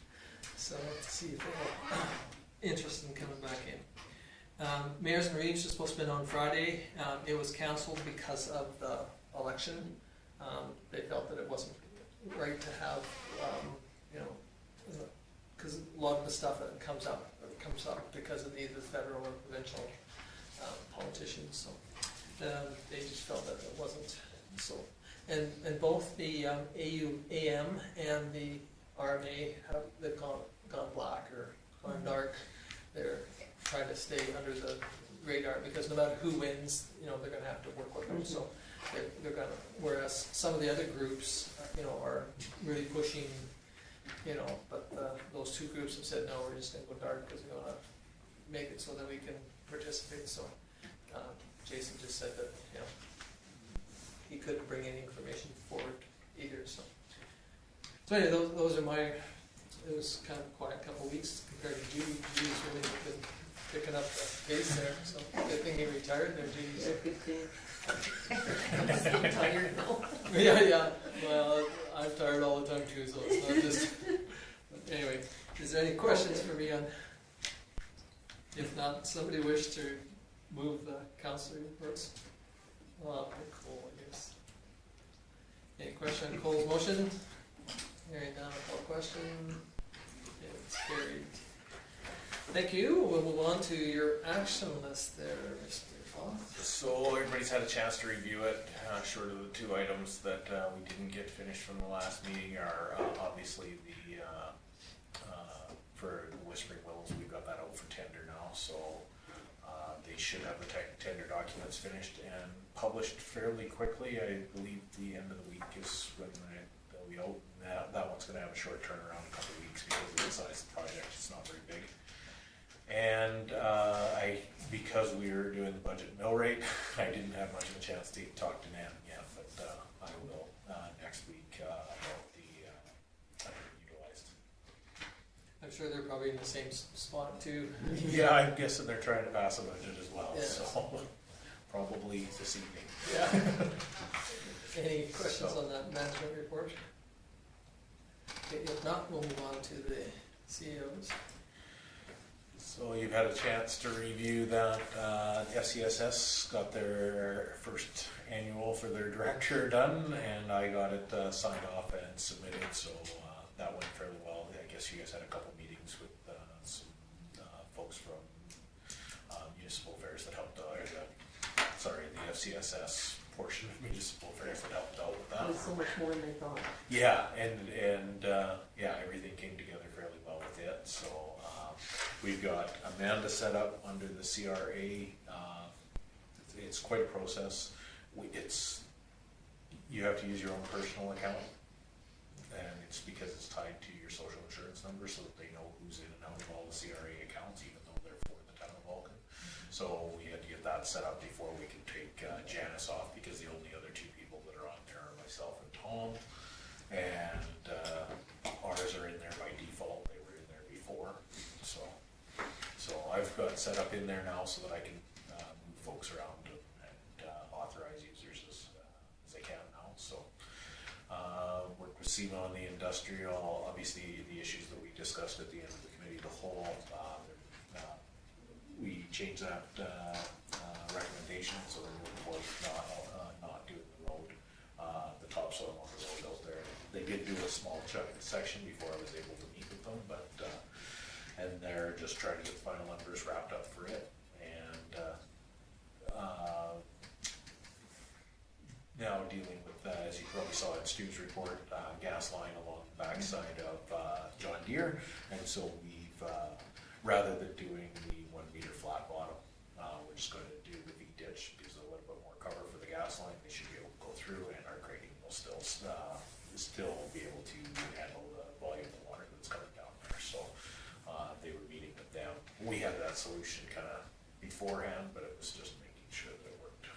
So to see if they're interested in coming back in. Mayors and Reeves was supposed to be on Friday. It was canceled because of the election. They felt that it wasn't right to have, you know, because a lot of the stuff that comes up because of either federal or provincial politicians. So they just felt that it wasn't so. And both the AUAM and the RMA they've gone black or gone dark. They're trying to stay under the radar because no matter who wins, you know, they're going to have to work with them. So they're going to. Whereas some of the other groups, you know, are really pushing, you know. But those 2 groups have said no, we're just going to go dark because we want to make it so that we can participate. So Jason just said that, you know, he couldn't bring any information forward either. So anyway, those are my. It was kind of a quiet couple of weeks compared to Judy. Judy's really been picking up the pace there. So good thing he retired there, Judy. Good thing. I'm just getting tired now. Yeah. Well, I'm tired all the time too, so it's not just. But anyway, is there any questions for me on If not, somebody wish to move the councillor reports? Well, Cole, I guess. Any question on Cole's motion? Hearing none, I'll call question. It's carried. Thank you. We'll move on to your action list there, Mr. Foth. So everybody's had a chance to review it. Short of the two items that we didn't get finished from the last meeting are obviously the for the Whispering Willows, we've got that out for tender now, so they should have the tender documents finished and published fairly quickly. I believe the end of the week is when they'll be out. That one's going to have a short turnaround, a couple of weeks, because of the size of the project. It's not very big. And because we were doing the budget mill rate, I didn't have much of a chance to talk to Nan again, but I will next week about the underutilized. I'm sure they're probably in the same spot too. Yeah, I'm guessing they're trying to pass a budget as well, Yeah. so probably this evening. Yeah. Any questions on that management report? Okay, if not, we'll move on to the CEOs. So you've had a chance to review that. FCSS got their first annual for their director done, and I got it signed off and submitted, so that went fairly well. I guess you guys had a couple meetings with some folks from Municipal Affairs that helped out, the FCSS portion of Municipal Affairs that helped out with that. It was so much more than they thought. Yeah, and everything came together fairly well with it. So we've got Amanda set up under the CRA. It's quite a process. You have to use your own personal account, and it's because it's tied to your social insurance number, so that they know who's in and out of all the CRA accounts, even though they're for the town of Vulcan. So we had to get that set up before we could take Janice off, because the only other two people that are on there are myself and Tom, and ours are in there by default. They were in there before, so I've got set up in there now so that I can move folks around and authorize users as I can now. So work with SEMA on the industrial. Obviously, the issues that we discussed at the end of the committee of the whole. We changed that recommendation, so they're moving forward not doing the road, the topsoil on the road out there. They did do a small section before I was able to meet with them, but and they're just trying to get the final numbers wrapped up for it. And now dealing with, as you probably saw in Stu's report, gas line along the backside of John Deere, and so we've rather than doing the 1 meter flat bottom, we're just going to do the V-ditch, gives a little bit more cover for the gas line. They should be able to go through, and our grading will still be able to handle the volume of water that's coming down there. So they were meeting with them. We had that solution kind of beforehand, but it was just making sure that it worked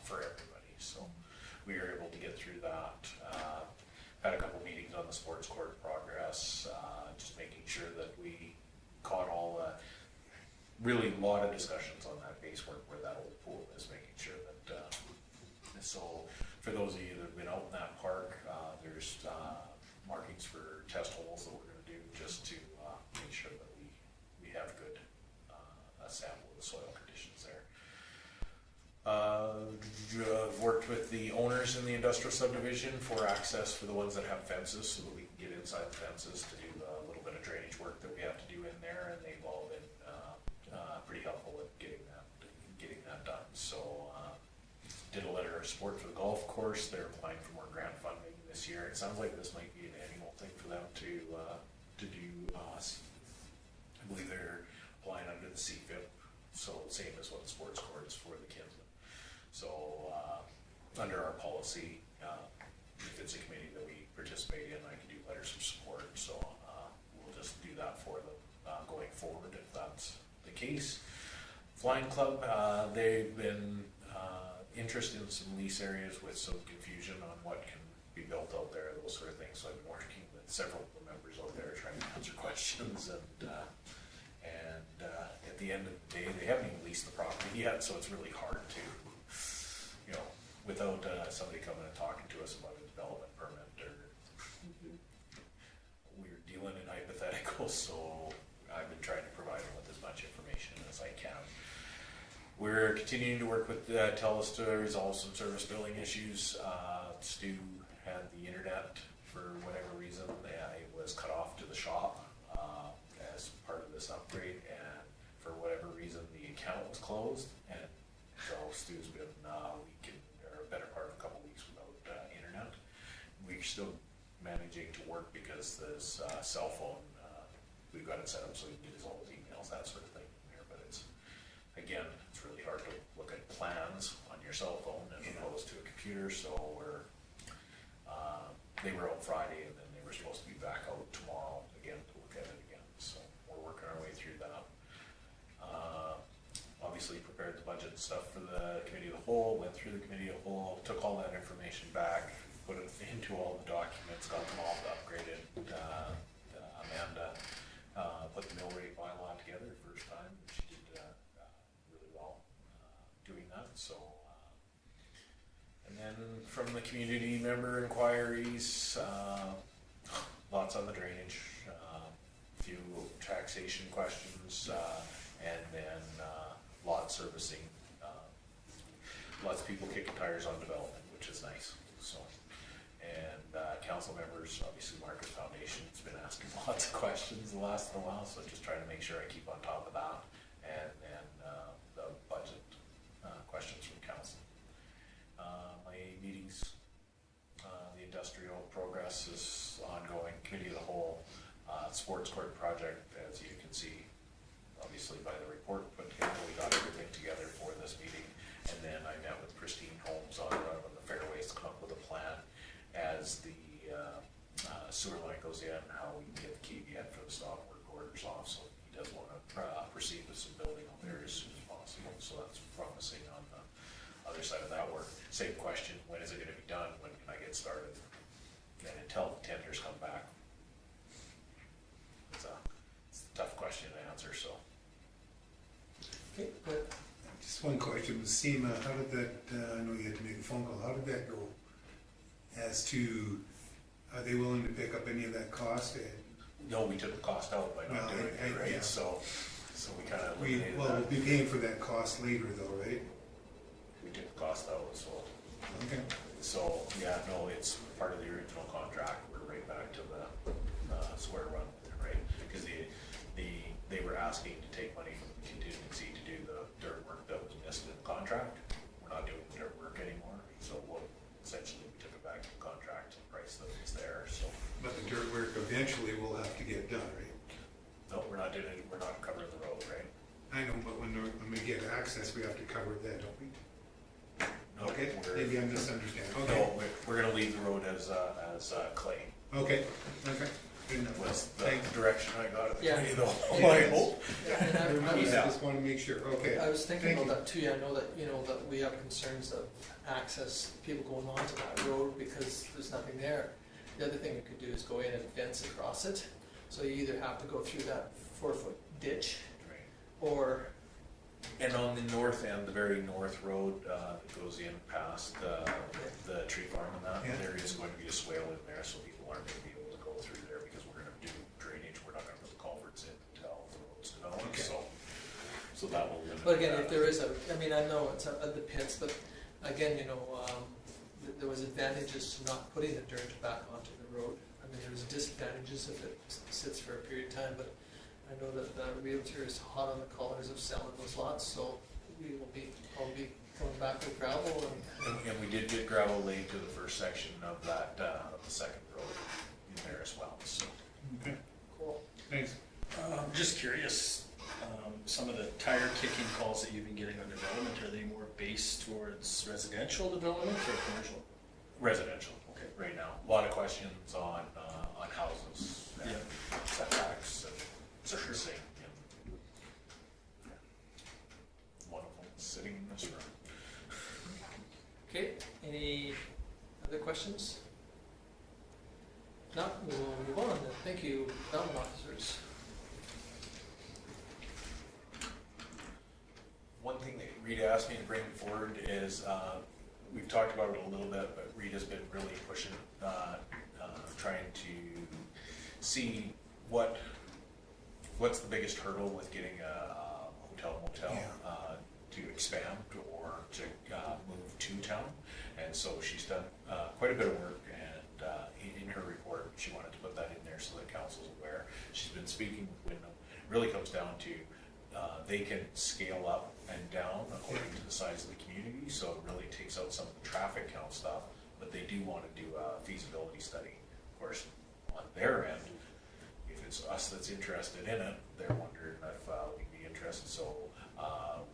for everybody. So we were able to get through that. Had a couple meetings on the sports court progress, just making sure that we caught all the really a lot of discussions on that base work where that old pool is, making sure that so for those of you that have been out in that park, there's markings for test holes that we're going to do just to make sure that we have good a sample of the soil conditions there. I've worked with the owners in the industrial subdivision for access for the ones that have fences, so that we can get inside the fences to do a little bit of drainage work that we have to do in there, and they've all been pretty helpful at getting that done. So did a letter of support for the golf course. They're applying for more grant funding this year. It sounds like this might be an annual thing for them to do. I believe they're applying under the CFIP, so same as what the sports court is for the kids. So under our policy, if it's a committee that we participate in, I can do letters of support. So we'll just do that for them going forward if that's the case. Flying Club, they've been interested in some lease areas with some confusion on what can be built out there, those sort of things. So I've been working with several of the members out there trying to answer questions, and at the end of the day, they haven't even leased the property yet, so it's really hard to, without somebody coming and talking to us about a development permit, or we're dealing in hypotheticals. So I've been trying to provide them with as much information We're continuing to work with TELUS to resolve some service billing issues. Stu had the internet for whatever reason. It was cut off to the shop as part of this upgrade, and for whatever reason the account was closed, and so Stu's been a week or a better part of a couple weeks without internet. We're still managing to work because this cell phone, we've got it set up so he can get his old emails, that sort of thing there, but it's really hard to look at plans on your cell phone as opposed to a computer, so they were out Friday and then they were supposed to be back out tomorrow again to look at it again, so we're working our way through that. Obviously prepared the budget stuff for the committee of the whole, went through the committee of the whole, took all that information back, put it into all the documents, got them all upgraded. Amanda put the mill rate bylaw together the first time, and she did really well doing that, so and then from the community member inquiries, lots on the drainage, few taxation questions, and then lot servicing. Lots of people kicking tires on development, which is nice. So, and council members, obviously Marquis Foundation has been asking lots of questions the last little while, so just trying to make sure I keep on top of that, and the budget questions from council. My meetings, the industrial progress is ongoing, committee of the whole, sports court project, as you can see, obviously by the report put together, we got everything together for this meeting, and then I met with Christine Holmes on the fairways to come up with a plan as the sewer line goes in, how we can get the KVN for the stop work orders off, so he does want to proceed with some building on there as soon as possible, so that's promising on the other side of that work. Same question, when is it going to be done, when can I get started? And until the tenders come back, it's a tough question to answer, so. Okay, good. Just one question with SEMA, how did that, I know you had to make a phone call, how did that go? As to, are they willing to pick up any of that cost? No, we took the cost out by not Well, doing it, right? yeah. So we kind of We'll eliminated that. be paying for that cost later though, right? We took the cost out, Okay. so yeah, no, it's part of the original contract. We're right back to the square one, right? Because they were asking to take money from the contingency to do the dirt work that was missed in the contract. We're not doing the dirt work anymore, so essentially we took it back to the contract price that was there, so. But the dirt work eventually will have to get done, right? No, we're not doing it, we're not covering the road, right? I know, but when we get access, we have to cover that, don't we? No, Okay, we're- maybe I'm misunderstanding. No, Okay, we're gonna leave the road as clay. okay, good enough. Was the Thanks. direction I got at the Yeah. committee of the whole, Yeah. I hope. And I He's out. just want to make sure, okay. I was thinking Thank about you. that too. Yeah, I know that, that we have concerns of access, people going onto that road because there's nothing there. The other thing we could do is go in and fence across it. So you either have to go through that 4-foot ditch or, And on the north end, the very north road that goes in past the tree farm and that, Yeah. there is going to be a swale in there, so people aren't going to be able to go through there because we're going to do drainage. We're not going to put the culverts in until the road's developed, Okay. so that will limit. but again, that. if there is I know it's at the pits, but again, there was advantages to not putting the dirt back onto the road. I mean, there's disadvantages if it sits for a period of time, but I know that the realtor is hot on the collars of selling those lots, so we will I'll be coming back with gravel And we did get gravel laid to the first section of that, of the second road in there as well, so. Okay, cool. thanks. Just curious, some of the tire kicking calls that you've been getting on development, are they more based towards residential development or commercial? Residential, Okay. right now. A lot of questions on houses and Yeah. setbacks and certain thing. One of them is sitting in this room. Okay, any other questions? No, we'll move on then. Thank you, development officers. One thing that Rita asked me to bring forward is, we've talked about it a little bit, but Rita's been really pushing, trying to see what's the biggest hurdle with getting a hotel motel. Yeah. to expand or to move to town. And so she's done quite a bit of work, and in her report, she wanted to put that in there so that council's aware. She's been speaking with Wyndham. It really comes down to they can scale up and down according to the size of the community, so it really takes out some of the traffic count stuff, but they do want to do a feasibility study. Of course, on their end, if it's us that's interested in it, they're wondering if we'd be interested. So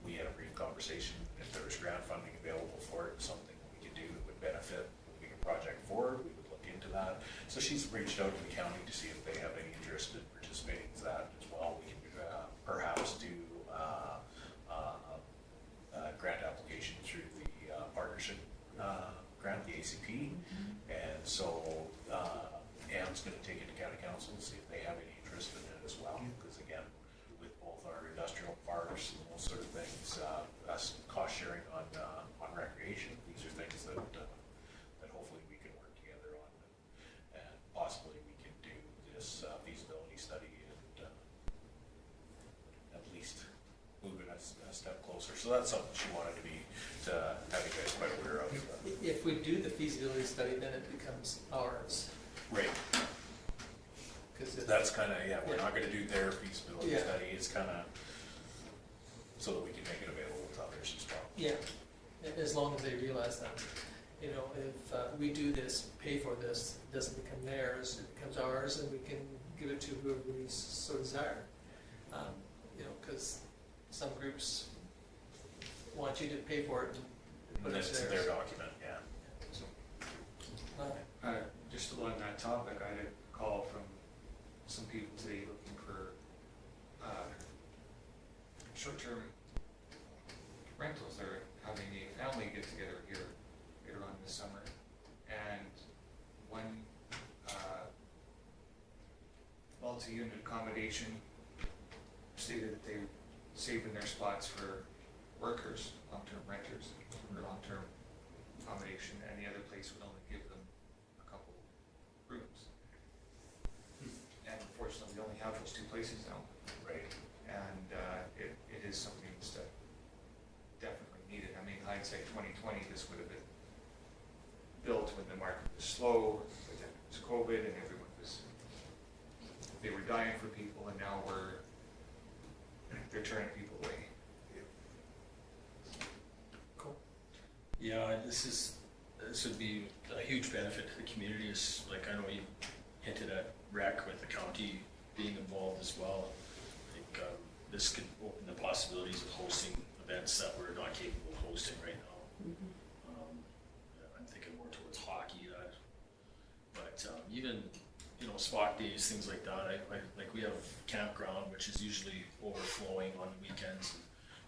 we had a brief conversation. If there was grant funding available for it, something that we could do that would benefit moving a project forward, we would look into that. So she's reached out to the county to see if they have any interest in participating in that as well. We can perhaps do a grant application through the partnership grant, the ACP. And so Anne's going to take it to county council and see if they have any interest in it as well. Because again, with both our industrial parks and those sort of things, us cost sharing on recreation, these are things that that hopefully we can work together on, and possibly we can do this feasibility study and at least move it a step closer. So that's something she wanted to have you guys quite aware of. If we do the feasibility study, then it becomes ours. Right. Because That's kind of, we're not going to do their feasibility study. It's kind of so that we can make it available to others as well. yeah, as long as they realize that, you know, if we do this, pay for this, it doesn't become theirs, it becomes ours, and we can give it to whoever we so desire. You know, because some groups want you to pay for it and And put then it it's theirs. their document, yeah. So, Just along that topic, I had a call from some people today looking for short-term rentals. They're having a family get-together here later on this summer. And one multi-unit accommodation stated that they saving their spots for workers, long-term renters, or long-term accommodation, and the other place would only give them a couple rooms. And unfortunately, we only have those two places now. Right. And it is something that's definitely needed. I mean, hindsight 2020, this would have been built when the market was slow, but then it was COVID and everyone was, they were dying for people, and now they're turning people away. cool. Yeah, this would be a huge benefit to the community. Is like, I know you hinted at rec with the county being involved as well. I think this could open the possibilities of hosting events that we're not capable of hosting right now. I'm thinking more towards hockey, but even, you know, spot days, things like that. Like we have campground, which is usually overflowing on the weekends.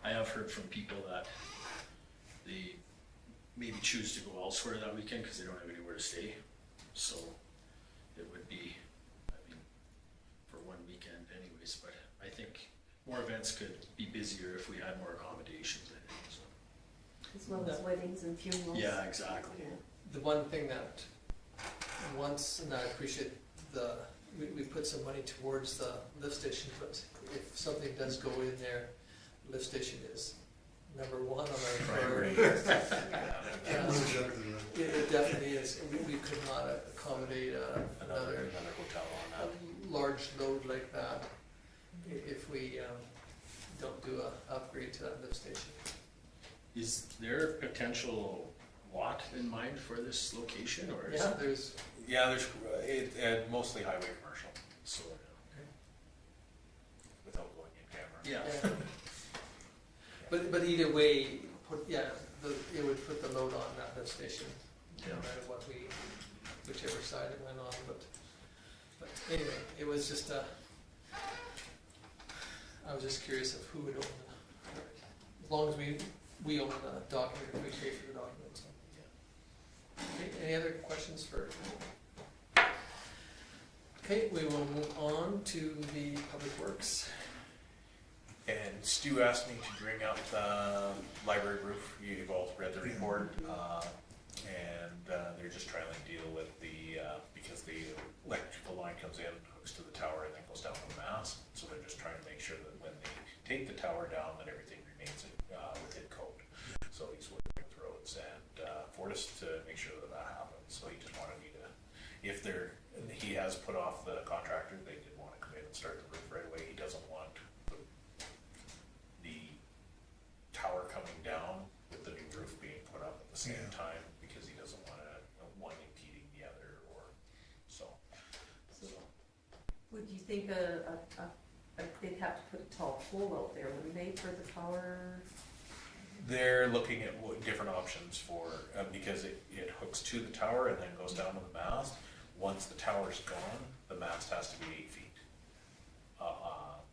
I have heard from people that they maybe choose to go elsewhere that weekend because they don't have anywhere to stay. So it would be, I mean, for one weekend anyways, but I think more events could be busier if we had more accommodations, I think, so. As well as weddings and funerals. Yeah, exactly. Yeah. The one thing that once, and I appreciate we put some money towards the lift station, but if something does go in there, lift station is number one on our priority list. It definitely is. We could not accommodate another Another hotel on that. large load like that if we don't do a upgrade to that lift station. Is there a potential lot in mind for this location, or is Yeah, it? there's, Yeah, there's mostly highway commercial, so without going in camera. Yeah. yeah. But either way, it would put the load on that lift station, no matter what whichever side it went on, but anyway, it was just I was just curious of who would own it. As long as we own the document, we pay for the document, so. Okay, any other questions for? Okay, we will move on to the Public Works. And Stu asked me to bring up the library roof. You've all read the report, and they're just trying to deal with because the electrical line comes in, hooks to the tower, and then goes down to the mast. So they're just trying to make sure that when they take the tower down, that everything remains within if he has put off the contractor, they did want to come in and start the roof right away. He doesn't want the tower coming down with the new roof being put up at the same Yeah. time, because he doesn't want one impeding the other, or so. Would you think they'd have to put a tall pole out there, wouldn't they, for the tower? They're looking at different options for, because it hooks to the tower and then goes down to the mast. Once the tower's gone, the mast has to be 8 feet off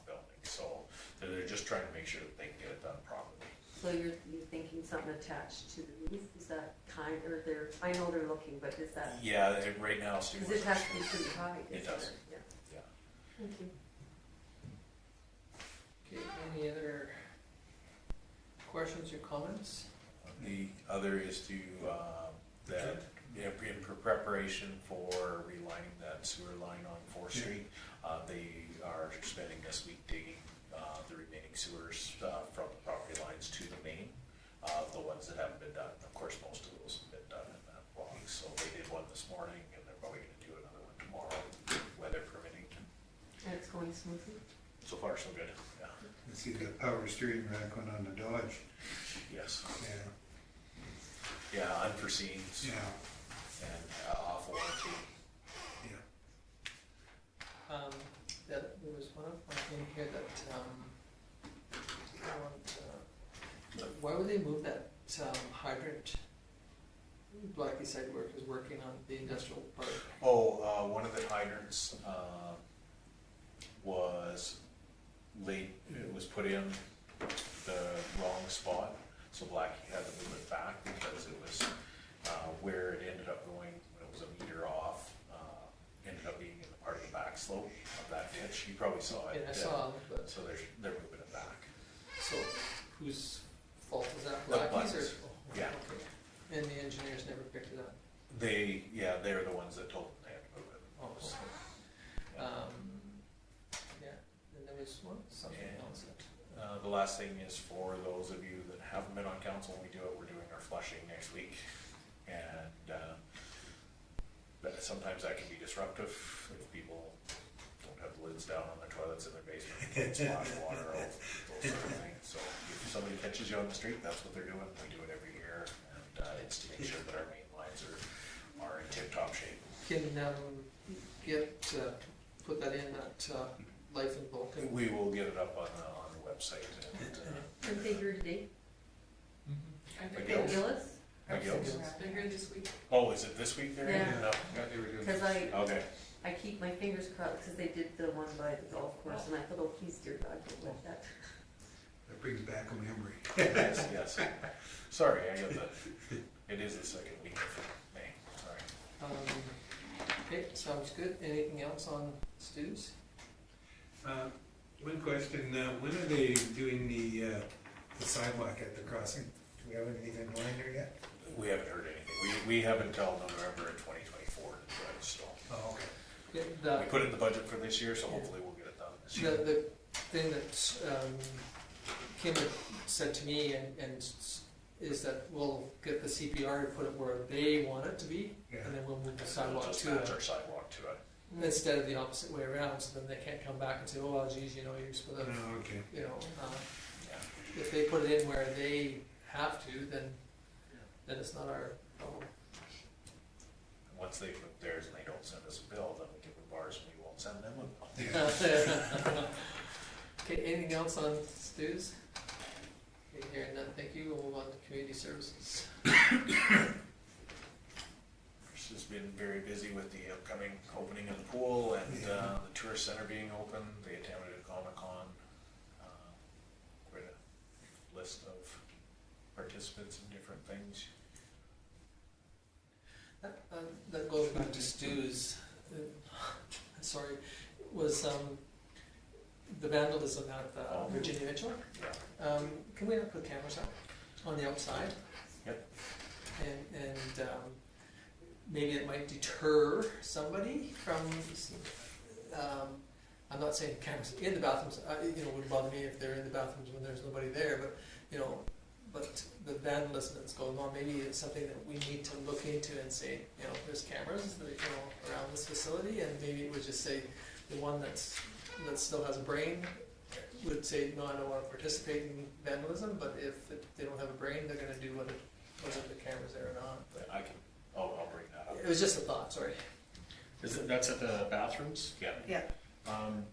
the building. So they're just trying to make sure that they can get it done properly. So you're thinking something attached to the roof, is that kind, or I know they're looking, but is that? Yeah, right now, Stu. Because it has to be pretty high, It doesn't does. Yeah. Yeah. Thank you. Okay, any other questions or comments? The other is to, that in preparation for relining that sewer line on 4th Yeah. Street, they are spending this week digging the remaining sewers from the property lines to the main, the ones that haven't been done. Of course, most of those have been done in that block, so they did one this morning, and they're probably gonna do another one tomorrow, weather permitting. And it's going smoothly? So far, so good, yeah. I see the power steering rack went on the Dodge. Yes. Yeah, Yeah, unforeseen yeah, and off warranty. yeah. There was one in here that, why would they move that hydrant? Blackie site work is working on the industrial park. Oh, one of the hydrants was late, it was put in the wrong spot, so Blackie had to move it back because it was where it ended up going, when it was a meter off, ended up being in the part of the back slope of that ditch. You probably saw it. And I saw, but, So they're moving it back. so whose fault is that? The Blackie's or? Blackies. Yeah. Okay. And the engineers never picked it up? They're the ones that told them they had to move it. Oh, So, okay. Yeah, and there was something And- else that. The last thing is for those of you that haven't been on council, when we do it, we're doing our flushing next week. And but sometimes that can be disruptive if people don't have the lids down on their toilets in their basement, splash water, all those sort of things. So if somebody catches you on the street, that's what they're doing. We do it every year, and it's to make sure that our main lines are in tip-top shape. Can put that in that Life in Vulcan? We will get it up on the website. And, And they here today? McGill's. Gillis? McGill's. They're here this week. Oh, is it this week there? Yeah. No. Yeah, they were doing. Because Okay. I keep my fingers crossed, because they did the one by the golf course, and I thought, oh, please, dear God, don't let that. That brings back a memory. Yes. Sorry, it is the second week of May, sorry. Okay, sounds good. Anything else on Stu's? One question, when are they doing the sidewalk at the crossing? Do we have anything in line there yet? We haven't heard anything. We have until November of 2024 to do it, so. Oh, okay. Okay, We put it in the budget for this year, so hopefully we'll get it done this year. the thing that Kim had said to me and is that we'll get the CPR to put it where they want it to be, Yeah. and then we'll move the We'll sidewalk just to match it. our sidewalk to it. Instead of the opposite way around, so then they can't come back and say, oh, well, geez, you're supposed to, Oh, okay. Yeah. if they put it in where they have to, then it's not our problem. And once they put theirs and they don't send us a bill, then we give them bars and we won't send them a bill. Yeah. Okay, anything else on Stu's? Okay, hearing none, thank you. We'll move on to community services. This has been very busy with the upcoming opening of the pool and the tourist center being open. They attended a Comic-Con. Quite a list of participants in different things. That goes back to Stu's, sorry, was the vandalism at Virginia Mitchell. Yeah. Can we not put cameras up on the outside? Yep. And maybe it might deter somebody from, I'm not saying cameras in the bathrooms, wouldn't bother me if they're in the bathrooms when there's nobody there, but, but the vandalism that's going on, maybe it's something that we need to look into and say, you know, there's cameras that, you know, around this facility, and maybe it would just say the one that still has a brain would say, no, I don't want to participate in vandalism, but if they don't have a brain, they're gonna do whether the camera's there or not. But I'll bring that up. it was just a thought, sorry. That's at the bathrooms? Yeah, Yeah,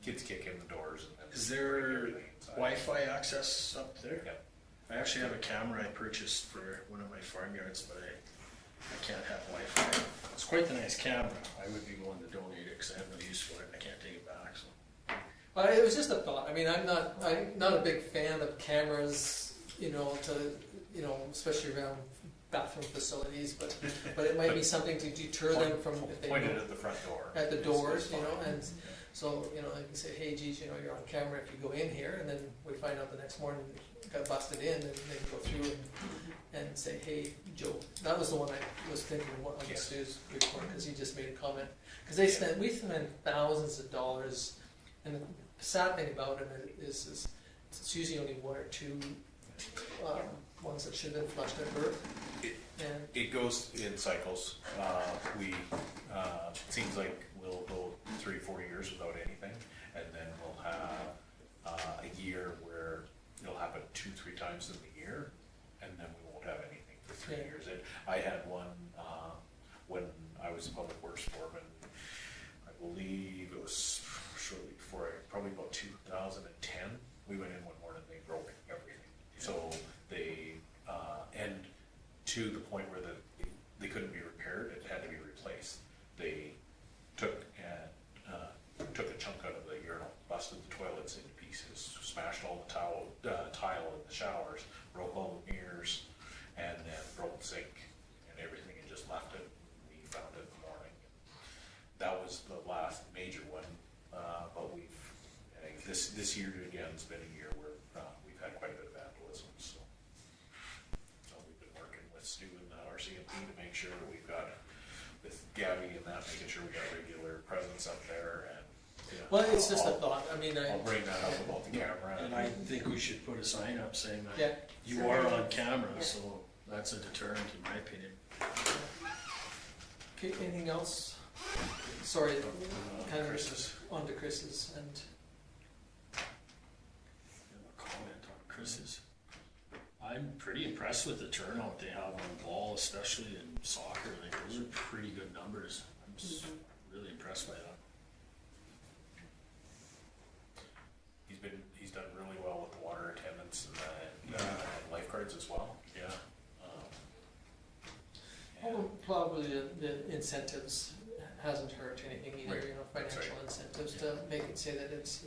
kids kick in the doors and then. Is there everything inside. Wi-Fi access up there? Yep. I actually have a camera I purchased for one of my farmyards, but I can't have Wi-Fi. It's quite the nice camera. I would be willing to donate it because I have no use for it and I can't take it back, so. Well, it was just a thought. I mean, I'm not a big fan of cameras, you know, especially around bathroom facilities, but it might be something to deter them from if they Pointed go at the front door. at the It's doors, you fine. know, and so, you know, I can say, hey, geez, you know, you're on camera if you go in here, and then we find out the next morning it got busted in, and they can go through and say, hey, Joe, that was the one I was thinking of on the Yes. Stu's report, because he just made a comment. Because we spend thousands of dollars, and the sad thing about it is it's usually only one or two ones that should have been flushed at birth. And It goes in cycles. It seems like we'll go 3-4 years without anything, and then we'll have a year where it'll happen 2-3 times in the year, and then we won't have anything for 3 Yeah. years. I had one when I was a public works foreman. I believe it was shortly before, probably about 2010. We went in one morning, they broke everything. So they, and to the point where they couldn't be repaired, it had to be replaced. They took a chunk out of the urinal, busted the toilets into pieces, smashed all the tile in the showers, broke all the mirrors, and then broke the sink and everything, and just left it. We found it in the morning. That was the last major one, but this year again has been a year where we've had quite a bit of vandalism. So we've been working with Stu and RCMP to make sure that we've got, with Gabby and that, making sure we got regular presence up there. And well, it's just a thought. I mean, I'll bring that up about the camera. And I think we should put a sign up saying that yeah. you are on camera, so that's a deterrent in my opinion. Okay, anything else? Sorry, kind of Chris's. on to Chris's and. A comment on Chris's. I'm pretty impressed with the turnout they have on ball, especially in soccer. Like, those are pretty good numbers. I'm just really impressed by that. He's done really well with the water attendants and lifeguards as well. Yeah. Well, probably the incentives hasn't hurt anything either, Right. you know, That's financial right. incentives to make it say that it's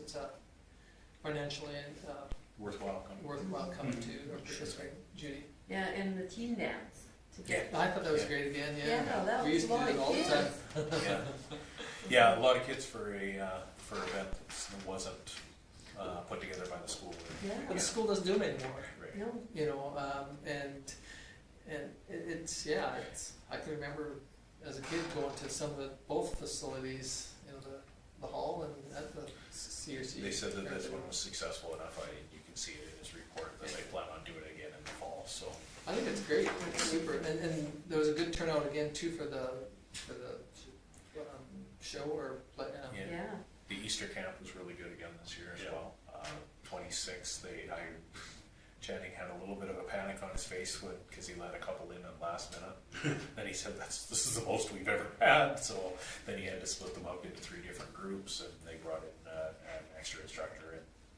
financially Worthwhile. worthwhile coming to or participate. Judy? Yeah, and the team dance to get. I thought that was Yeah. great again, yeah. Yeah, that We was used a to do lot it of all the time. kids. Yeah, a lot of kids for an event that wasn't put together by the school. Yeah. But the school doesn't do them anymore, Right. No, you know, and it's, I can remember as a kid going to some of both facilities, you know, the hall and at the CRC. They said that this one was successful enough. You can see it in his report that they plan on doing it again in the fall. So I think it's great, it's super, and there was a good turnout again too for the show or play. yeah. the Easter camp was really good again this year as Yeah. well. 26th, Channing had a little bit of a panic on his face because he let a couple in at last minute. Then he said this is the most we've ever had. So then he had to split them up into 3 different groups, and they brought in an extra instructor,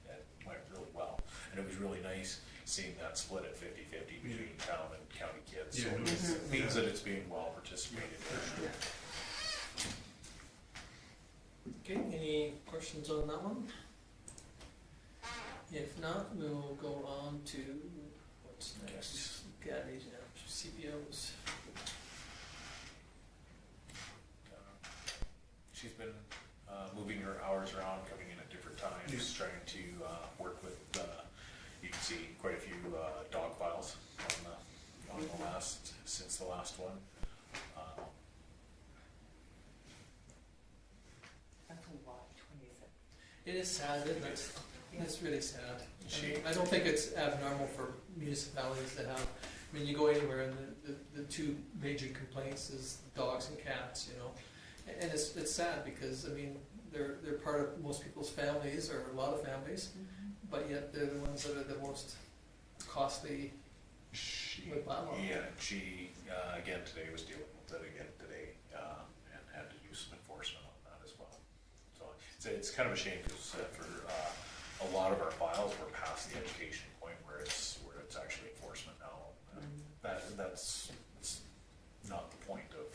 and it went really well. And it was really nice seeing that split at 50-50 between town and county kids. So it means that it's being well participated in. Okay, any questions on that one? If not, we'll go on to what's next. Gabby's CPOs. She's been moving her hours around, coming in at different times, trying to work with, you can see quite a few dog files on the last, since the last one. that's a lot, 26. It is sad, isn't it? It's really sad. I She- mean, I don't think it's abnormal for municipalities to have, I mean, you go anywhere and the two major complaints is dogs and cats, you know? And it's sad because, I mean, they're part of most people's families or a lot of families, but yet they're the ones that are the most costly with bylaw. Yeah, she, again, today was dealing with it again today, and had to do some enforcement on that as well. So it's kind of a shame because for a lot of our files, we're past the education point where it's actually enforcement now. That's not the point of,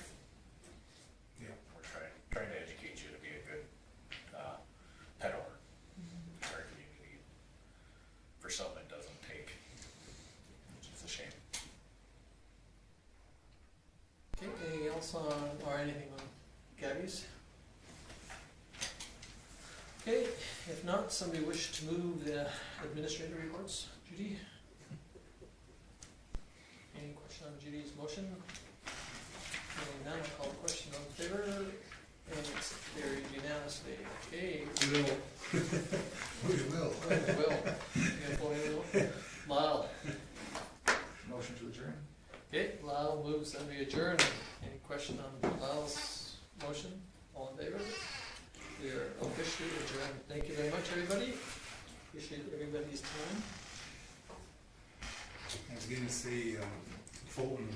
Yeah. we're trying to educate you to be a good pet owner in our community. For some, it doesn't take, which is a shame. Okay, anything else on, or anything on Gabby's? Okay, if not, somebody wish to move the administrative reports? Judy? Any question on Judy's motion? Hearing none, I'll call the question on favor, and it's carried unanimously. Okay, Will. Will. Will, you gonna pull in, Will? Lyle? Motion to adjourn? Okay, Lyle moves and we adjourn. Any question on Lyle's motion? All in favor? We are officially adjourned. Thank you very much, everybody. Appreciate everybody's time. I was gonna say, Fulton